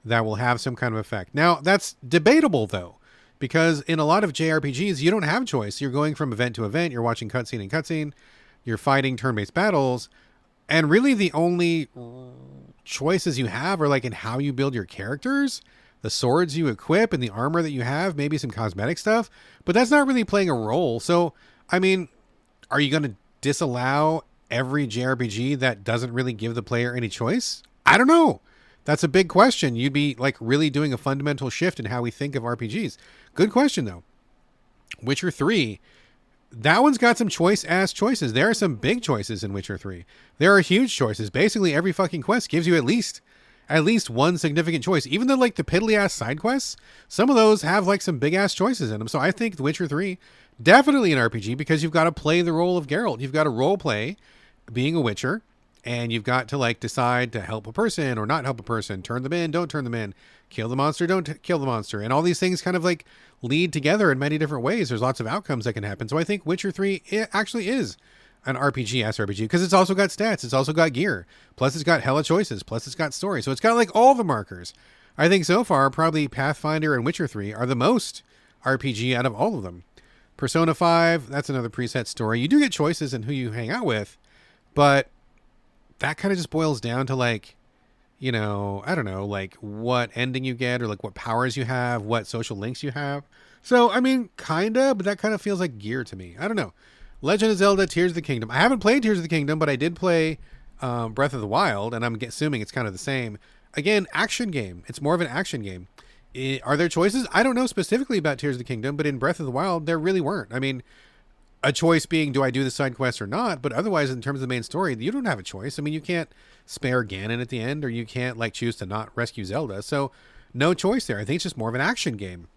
that will have some kind of effect? Now, that's debatable, though, because in a lot of JRPGs, you don't have choice. You're going from event to event. You're watching cutscene and cutscene. You're fighting turn-based battles. And really the only choices you have are like in how you build your characters, the swords you equip and the armor that you have, maybe some cosmetic stuff, but that's not really playing a role. So, I mean, are you going to disallow every JRPG that doesn't really give the player any choice? I don't know. That's a big question. You'd be like really doing a fundamental shift in how we think of RPGs. Good question though. Witcher 3, that one's got some choice-ass choices. There are some big choices in Witcher 3. There are huge choices. Basically, every fucking quest gives you at least one significant choice. Even the like the piddly-ass side quests, some of those have like some big-ass choices in them. So I think The Witcher 3, definitely an RPG, because you've got to play the role of Geralt. You've got to role play being a Witcher, and you've got to like decide to help a person or not help a person, turn them in, don't turn them in, kill the monster, don't kill the monster. And all these things kind of like lead together in many different ways. There's lots of outcomes that can happen. So I think Witcher 3 it actually is an RPG RPG because it's also got stats. It's also got gear. Plus it's got hella choices. Plus it's got story. So it's got like all the markers. I think so far probably Pathfinder and Witcher 3 are the most RPG out of all of them. Persona 5, that's another preset story. You do get choices in who you hang out with, but that kind of just boils down to like, you know, I don't know, like what ending you get or like what powers you have, what social links you have. So, I mean, kinda, but that kind of feels like gear to me. I don't know. Legend of Zelda Tears of the Kingdom. I haven't played Tears of the Kingdom, but I did play Breath of the Wild, and I'm assuming it's kind of the same. Again, action game. It's more of an action game. Are there choices? I don't know specifically about Tears of the Kingdom, but in Breath of the Wild, there really weren't. I mean, a choice being, do I do the side quest or not? But otherwise, in terms of the main story, you don't have a choice. I mean, you can't spare Ganon at the end, or you can't like choose to not rescue Zelda. So no choice there. I think it's just more of an action game.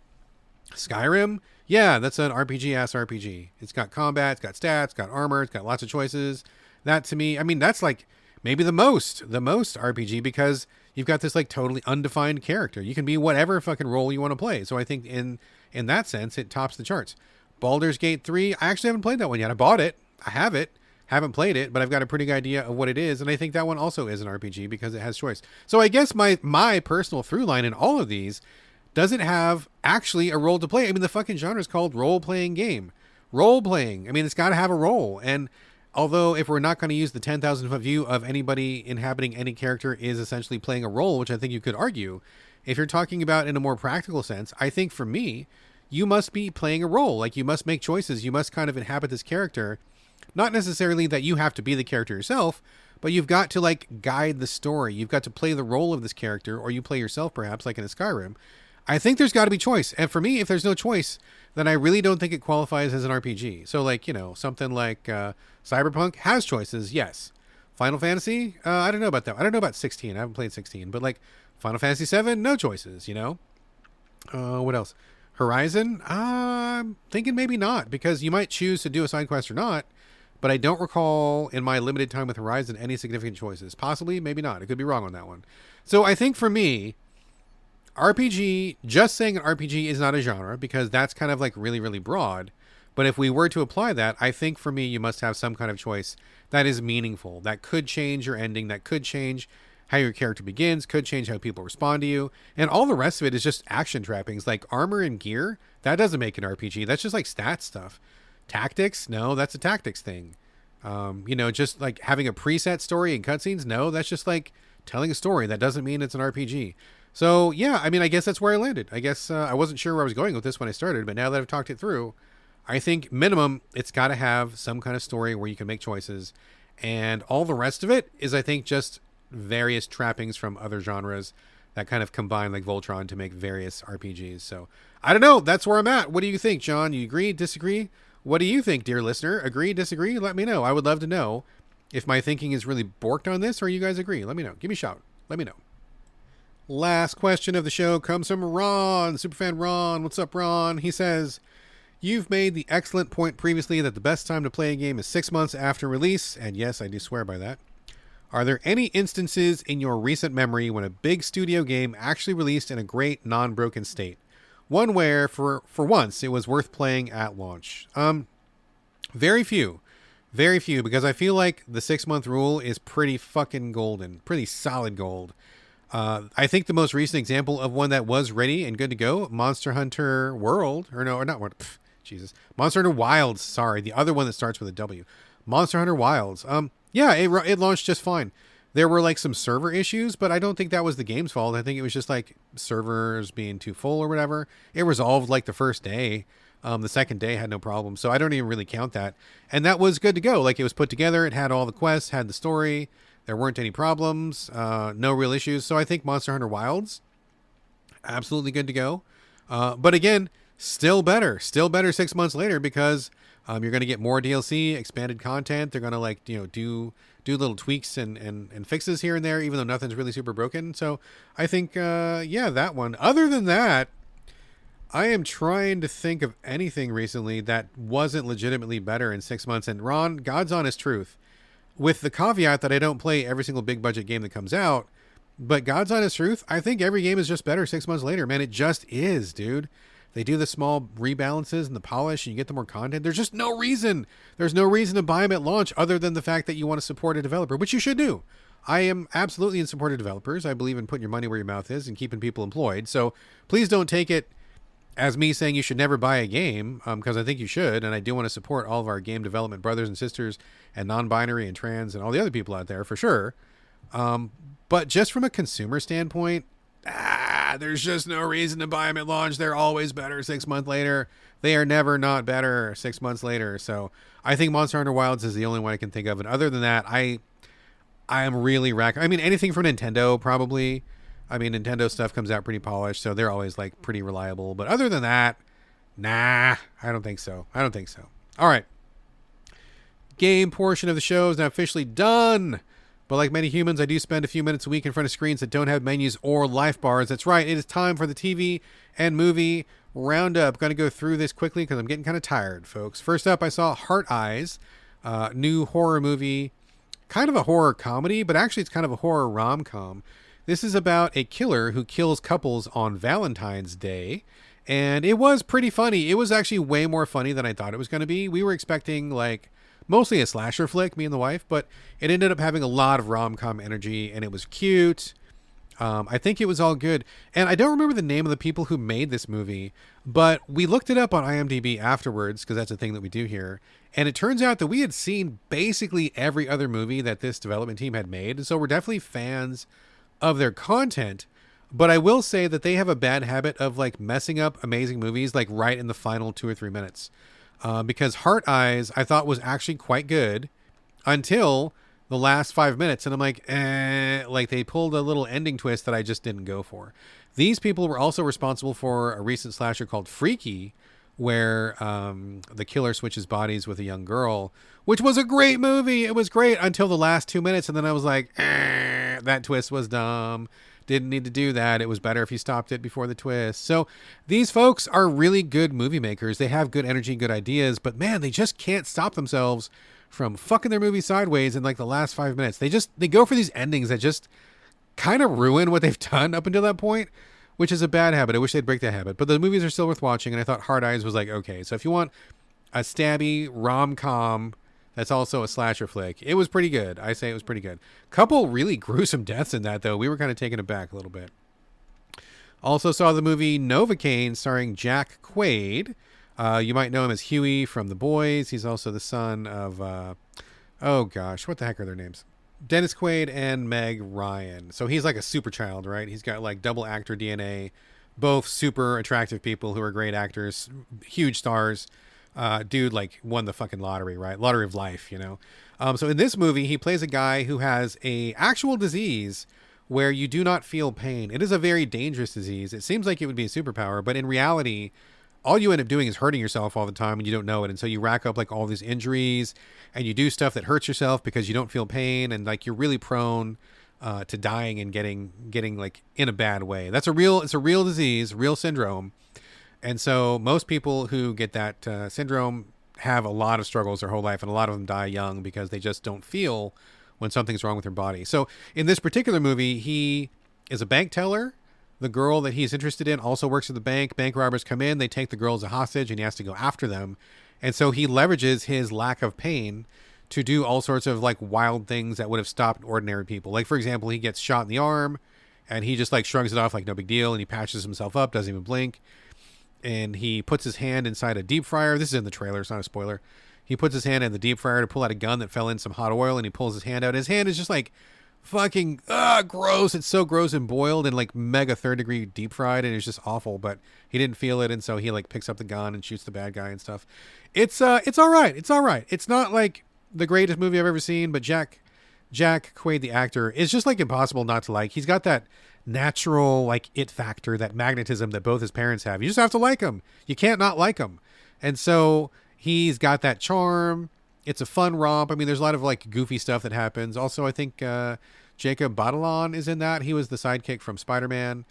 Skyrim, yeah, that's an RPG-ass RPG. It's got combat, it's got stats, it's got armor, it's got lots of choices. That to me, I mean, that's like maybe the most RPG because you've got this like totally undefined character. You can be whatever fucking role you want to play. So I think in that sense, it tops the charts. Baldur's Gate 3, I actually haven't played that one yet. I bought it. I have it. Haven't played it, but I've got a pretty good idea of what it is. And I think that one also is an RPG because it has choice. So I guess my personal through line in all of these doesn't have actually a role to play. I mean, the fucking genre is called role-playing game. Role-playing. I mean, it's got to have a role. And although if we're not going to use the 10,000-foot view of anybody inhabiting any character is essentially playing a role, which I think you could argue, if you're talking about in a more practical sense, I think for me, you must be playing a role. Like, you must make choices. You must kind of inhabit this character. Not necessarily that you have to be the character yourself, but you've got to, like, guide the story. You've got to play the role of this character, or you play yourself, perhaps, like in a Skyrim. I think there's got to be choice. And for me, if there's no choice, then I really don't think it qualifies as an RPG. So, like, you know, something like Cyberpunk has choices, yes. Final Fantasy, I don't know about that. I don't know about 16. I haven't played 16. But, like, Final Fantasy 7, no choices, you know? What else? Horizon, I'm thinking maybe not, because you might choose to do a side quest or not, but I don't recall in my limited time with Horizon any significant choices. Possibly, maybe not. I could be wrong on that one. So I think for me, RPG, just saying an RPG is not a genre, because that's kind of like really, really broad. But if we were to apply that, I think for me, you must have some kind of choice that is meaningful, that could change your ending, that could change how your character begins, could change how people respond to you. And all the rest of it is just action trappings, like armor and gear. That doesn't make an RPG. That's just like stat stuff. Tactics? No, that's a tactics thing. You know, just like having a preset story and cutscenes? No, that's just like telling a story. That doesn't mean it's an RPG. So, yeah, I mean, I guess that's where I landed. I guess I wasn't sure where I was going with this when I started, but now that I've talked it through, I think minimum, it's got to have some kind of story where you can make choices. And all the rest of it is, I think, just various trappings from other genres that kind of combine, like Voltron, to make various RPGs. So, I don't know. That's where I'm at. What do you think, John? You agree? Disagree? What do you think, dear listener? Agree? Disagree? Let me know. I would love to know if my thinking is really borked on this, or you guys agree. Let me know. Give me a shout. Let me know. Last question of the show comes from Ron, superfan Ron. What's up, Ron? He says, you've made the excellent point previously that the best time to play a game is 6 months after release. And yes, I do swear by that. Are there any instances in your recent memory when a big studio game actually released in a great non-broken state? One where, for once, it was worth playing at launch. Very few. Very few, because I feel like the 6-month rule is pretty fucking golden. Pretty solid gold. I think the most recent example of one that was ready and good to go, Monster Hunter World, or not World, Jesus. Monster Hunter Wilds, sorry, the other one that starts with a W. Monster Hunter Wilds. Yeah, it launched just fine. There were like some server issues, but I don't think that was the game's fault. I think it was just like servers being too full or whatever. It resolved like the first day. The second day had no problem, so I don't even really count that. And that was good to go. Like, it was put together, it had all the quests, had the story, there weren't any problems, no real issues. So I think Monster Hunter Wilds, absolutely good to go. But again, still better 6 months later, because you're going to get more DLC, expanded content. They're going to like, do little tweaks and fixes here and there, even though nothing's really super broken. So I think, yeah, that one. Other than that, I am trying to think of anything recently that wasn't legitimately better in 6 months. And Ron, God's honest truth, with the caveat that I don't play every single big budget game that comes out, but God's honest truth, I think every game is just better 6 months later, man. It just is, dude. They do the small rebalances and the polish, and you get the more content. There's just no reason. There's no reason to buy them at launch other than the fact that you want to support a developer, which you should do. I am absolutely in support of developers. I believe in putting your money where your mouth is and keeping people employed. So please don't take it as me saying you should never buy a game, because I think you should, and I do want to support all of our game development brothers and sisters and non-binary and trans and all the other people out there for sure. But just from a consumer standpoint, there's just no reason to buy them at launch. They're always better 6 months later. They are never not better 6 months later. So I think Monster Hunter Wilds is the only one I can think of. And other than that, I am really I mean, anything from Nintendo, probably. I mean, Nintendo stuff comes out pretty polished, so they're always like pretty reliable. But other than that, nah, I don't think so. All right. Game portion of the show is now officially done. But like many humans, I do spend a few minutes a week in front of screens that don't have menus or life bars. That's right. It is time for the TV and movie roundup. Going to go through this quickly because I'm getting kind of tired, folks. First up, I saw Heart Eyes, new horror movie, kind of a horror comedy, but actually it's kind of a horror rom-com. This is about a killer who kills couples on Valentine's Day, and it was pretty funny. It was actually way more funny than I thought it was going to be. We were expecting like mostly a slasher flick, me and the wife, but it ended up having a lot of rom-com energy, and it was cute. I think it was all good. And I don't remember the name of the people who made this movie, but we looked it up on IMDb afterwards, because that's a thing that we do here. And it turns out that we had seen basically every other movie that this development team had made. So we're definitely fans of their content. But I will say that they have a bad habit of like messing up amazing movies like right in the final 2 or 3 minutes. Because Heart Eyes, I thought was actually quite good until the last 5 minutes. And I'm like, like they pulled a little ending twist that I just didn't go for. These people were also responsible for a recent slasher called Freaky, where the killer switches bodies with a young girl, which was a great movie. It was great until the last 2 minutes. And then I was like, that twist was dumb. Didn't need to do that. It was better if you stopped it before the twist. So these folks are really good movie makers. They have good energy, good ideas, but man, they just can't stop themselves from fucking their movie sideways in like the last 5 minutes. They go for these endings that just kind of ruin what they've done up until that point, which is a bad habit. I wish they'd break that habit, but the movies are still worth watching. And I thought Hard Eyes was like, okay, so if you want a stabby rom-com that's also a slasher flick, it was pretty good. I say it was pretty good. Couple really gruesome deaths in that, though. We were kind of taken aback a little bit. Also saw the movie Novocaine starring Jack Quaid. You might know him as Huey from The Boys. He's also the son of, oh gosh, what the heck are their names? Dennis Quaid and Meg Ryan. So he's like a super child, right? He's got like double actor DNA, both super attractive people who are great actors, huge stars. Dude like won the fucking lottery, right? Lottery of life, you know? So in this movie, he plays a guy who has a actual disease where you do not feel pain. It is a very dangerous disease. It seems like it would be a superpower, but in reality, all you end up doing is hurting yourself all the time and you don't know it. And so you rack up like all these injuries and you do stuff that hurts yourself because you don't feel pain. And like, you're really prone to dying and getting like in a bad way. It's a real disease, real syndrome. And so most people who get that syndrome have a lot of struggles their whole life, and a lot of them die young because they just don't feel when something's wrong with her body. So in this particular movie, he is a bank teller. The girl that he's interested in also works at the bank. Bank robbers come in, they take the girl as a hostage, and he has to go after them. And so he leverages his lack of pain to do all sorts of like wild things that would have stopped ordinary people. Like, for example, he gets shot in the arm and he just like shrugs it off like no big deal, and he patches himself up, doesn't even blink. And he puts his hand inside a deep fryer. This is in the trailer, it's not a spoiler. He puts his hand in the deep fryer to pull out a gun that fell in some hot oil, and he pulls his hand out. His hand is just like fucking gross. It's so gross and boiled and like mega 3rd-degree deep fried, and it's just awful. But he didn't feel it, and so he like picks up the gun and shoots the bad guy and stuff. It's all right. It's all right. It's not like the greatest movie I've ever seen, but Jack Quaid, the actor, is just like impossible not to like. He's got that natural like it factor, that magnetism that both his parents have. You just have to like him. You can't not like him. And so he's got that charm. It's a fun romp. I mean, there's a lot of like goofy stuff that happens. Also, I think Jacob Batalon is in that. He was the sidekick from Spider-Man.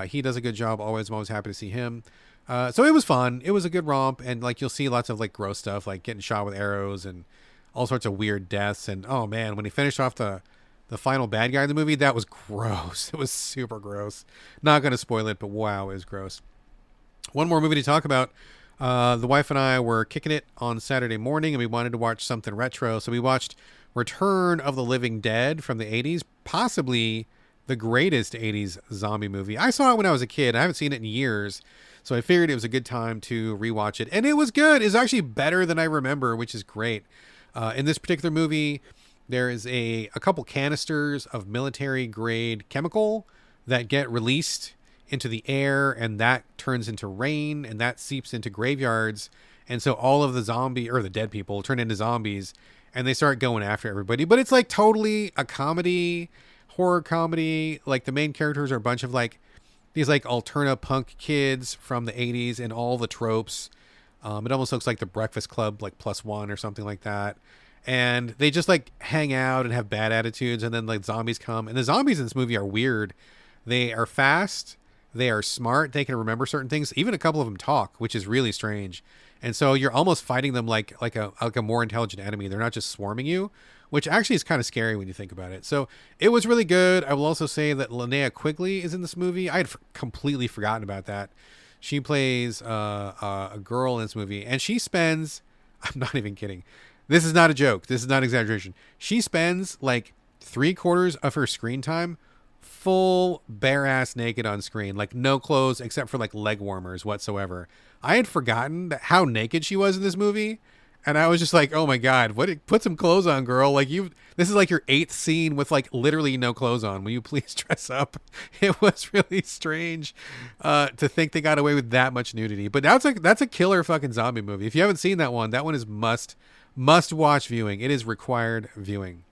He does a good job. I'm always happy to see him. So it was fun. It was a good romp. And like, you'll see lots of like gross stuff, like getting shot with arrows and all sorts of weird deaths. And oh man, when he finished off the final bad guy in the movie, that was gross. It was super gross. Not going to spoil it, but wow, it was gross. One more movie to talk about. The wife and I were kicking it on Saturday morning, and we wanted to watch something retro. So we watched Return of the Living Dead from the 80s, possibly the greatest 80s zombie movie. I saw it when I was a kid. I haven't seen it in years, so I figured it was a good time to rewatch it. And it was good. It's actually better than I remember, which is great. In this particular movie, there is a couple canisters of military-grade chemical that get released into the air, and that turns into rain, and that seeps into graveyards. And so all of the dead people turn into zombies, and they start going after everybody. But it's like totally a comedy, horror comedy. Like the main characters are a bunch of like these like alterna punk kids from the 80s and all the tropes. It almost looks like the Breakfast Club, like +1 or something like that. And they just like hang out and have bad attitudes, and then like zombies come. And the zombies in this movie are weird. They are fast. They are smart. They can remember certain things. Even a couple of them talk, which is really strange. And so you're almost fighting them like a more intelligent enemy. They're not just swarming you, which actually is kind of scary when you think about it. So it was really good. I will also say that Linnea Quigley is in this movie. I had completely forgotten about that. She plays a girl in this movie, and she spends, I'm not even kidding, this is not a joke, this is not exaggeration, she spends like 3/4 of her screen time full bare ass naked on screen, like no clothes except for like leg warmers whatsoever. I had forgotten how naked she was in this movie, and I was just like, oh my god, put some clothes on, girl. Like, this is like your 8th scene with like literally no clothes on. Will you please dress up? It was really strange to think they got away with that much nudity. But that's a killer fucking zombie movie. If you haven't seen that one is must watch viewing. It is required viewing.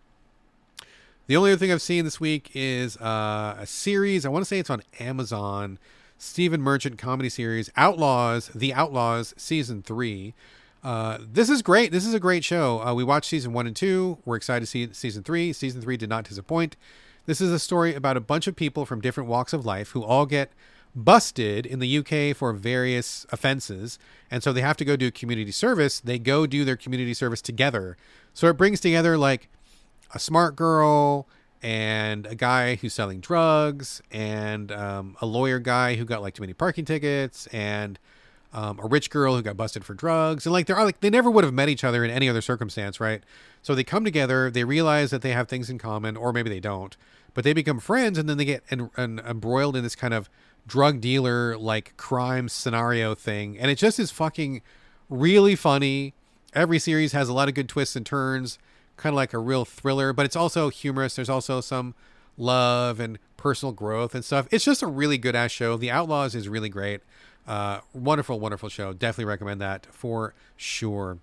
The only other thing I've seen this week is a series. I want to say it's on Amazon. Stephen Merchant comedy series, The Outlaws season 3. This is great. This is a great show. We watched season 1 and 2. We're excited to see season 3. Season 3 did not disappoint. This is a story about a bunch of people from different walks of life who all get busted in the UK for various offenses. And so they have to go do community service. They go do their community service together. So it brings together like a smart girl and a guy who's selling drugs and a lawyer guy who got like too many parking tickets and a rich girl who got busted for drugs. And like they never would have met each other in any other circumstance, right? So they come together, they realize that they have things in common, or maybe they don't, but they become friends, and then they get embroiled in this kind of drug dealer like crime scenario thing. And it just is fucking really funny. Every series has a lot of good twists and turns, kind of like a real thriller, but it's also humorous. There's also some love and personal growth and stuff. It's just a really good ass show. The Outlaws is really great. Wonderful show. Definitely recommend that for sure.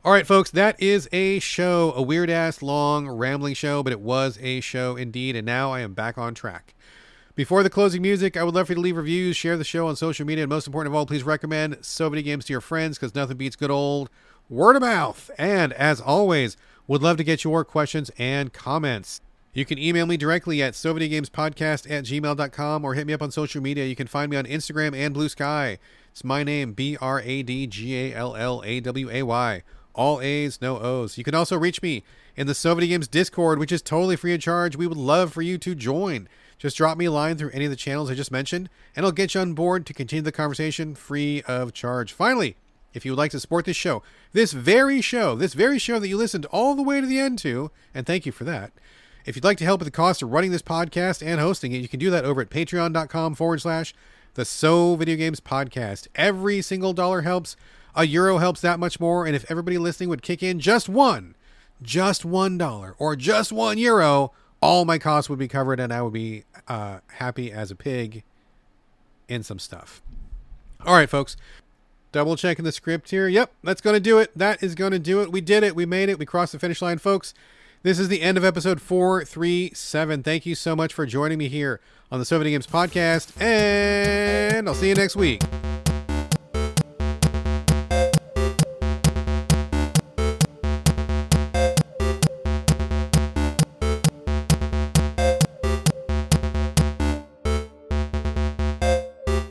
All right, folks, that is a show, a weird ass long rambling show, but it was a show indeed. And now I am back on track. Before the closing music, I would love for you to leave reviews, share the show on social media, and most important of all, please recommend So Videogames to your friends, because nothing beats good old word of mouth. And as always, would love to get your questions and comments. You can email me directly at sovideogamespodcast@gmail.com or hit me up on social media. You can find me on Instagram and Blue Sky. It's my name, BradGallaway. All A's, no O's. You can also reach me in the Videogames Discord, which is totally free of charge. We would love for you to join. Just drop me a line through any of the channels I just mentioned, and I'll get you on board to continue the conversation free of charge. Finally, if you would like to support this show, this very show that you listened all the way to the end to, and thank you for that. If you'd like to help with the cost of running this podcast and hosting it, you can do that over at patreon.com/the So Video Games Podcast. Every single dollar helps. €1 helps that much more. And if everybody listening would kick in just $1 or just €1, all my costs would be covered, and I would be happy as a pig in some stuff. All right, folks. Double checking the script here. Yep, that's going to do it. That is going to do it. We did it. We made it. We crossed the finish line, folks. This is the end of episode 437. Thank you so much for joining me here on the So Video Games Podcast, and I'll see you next week.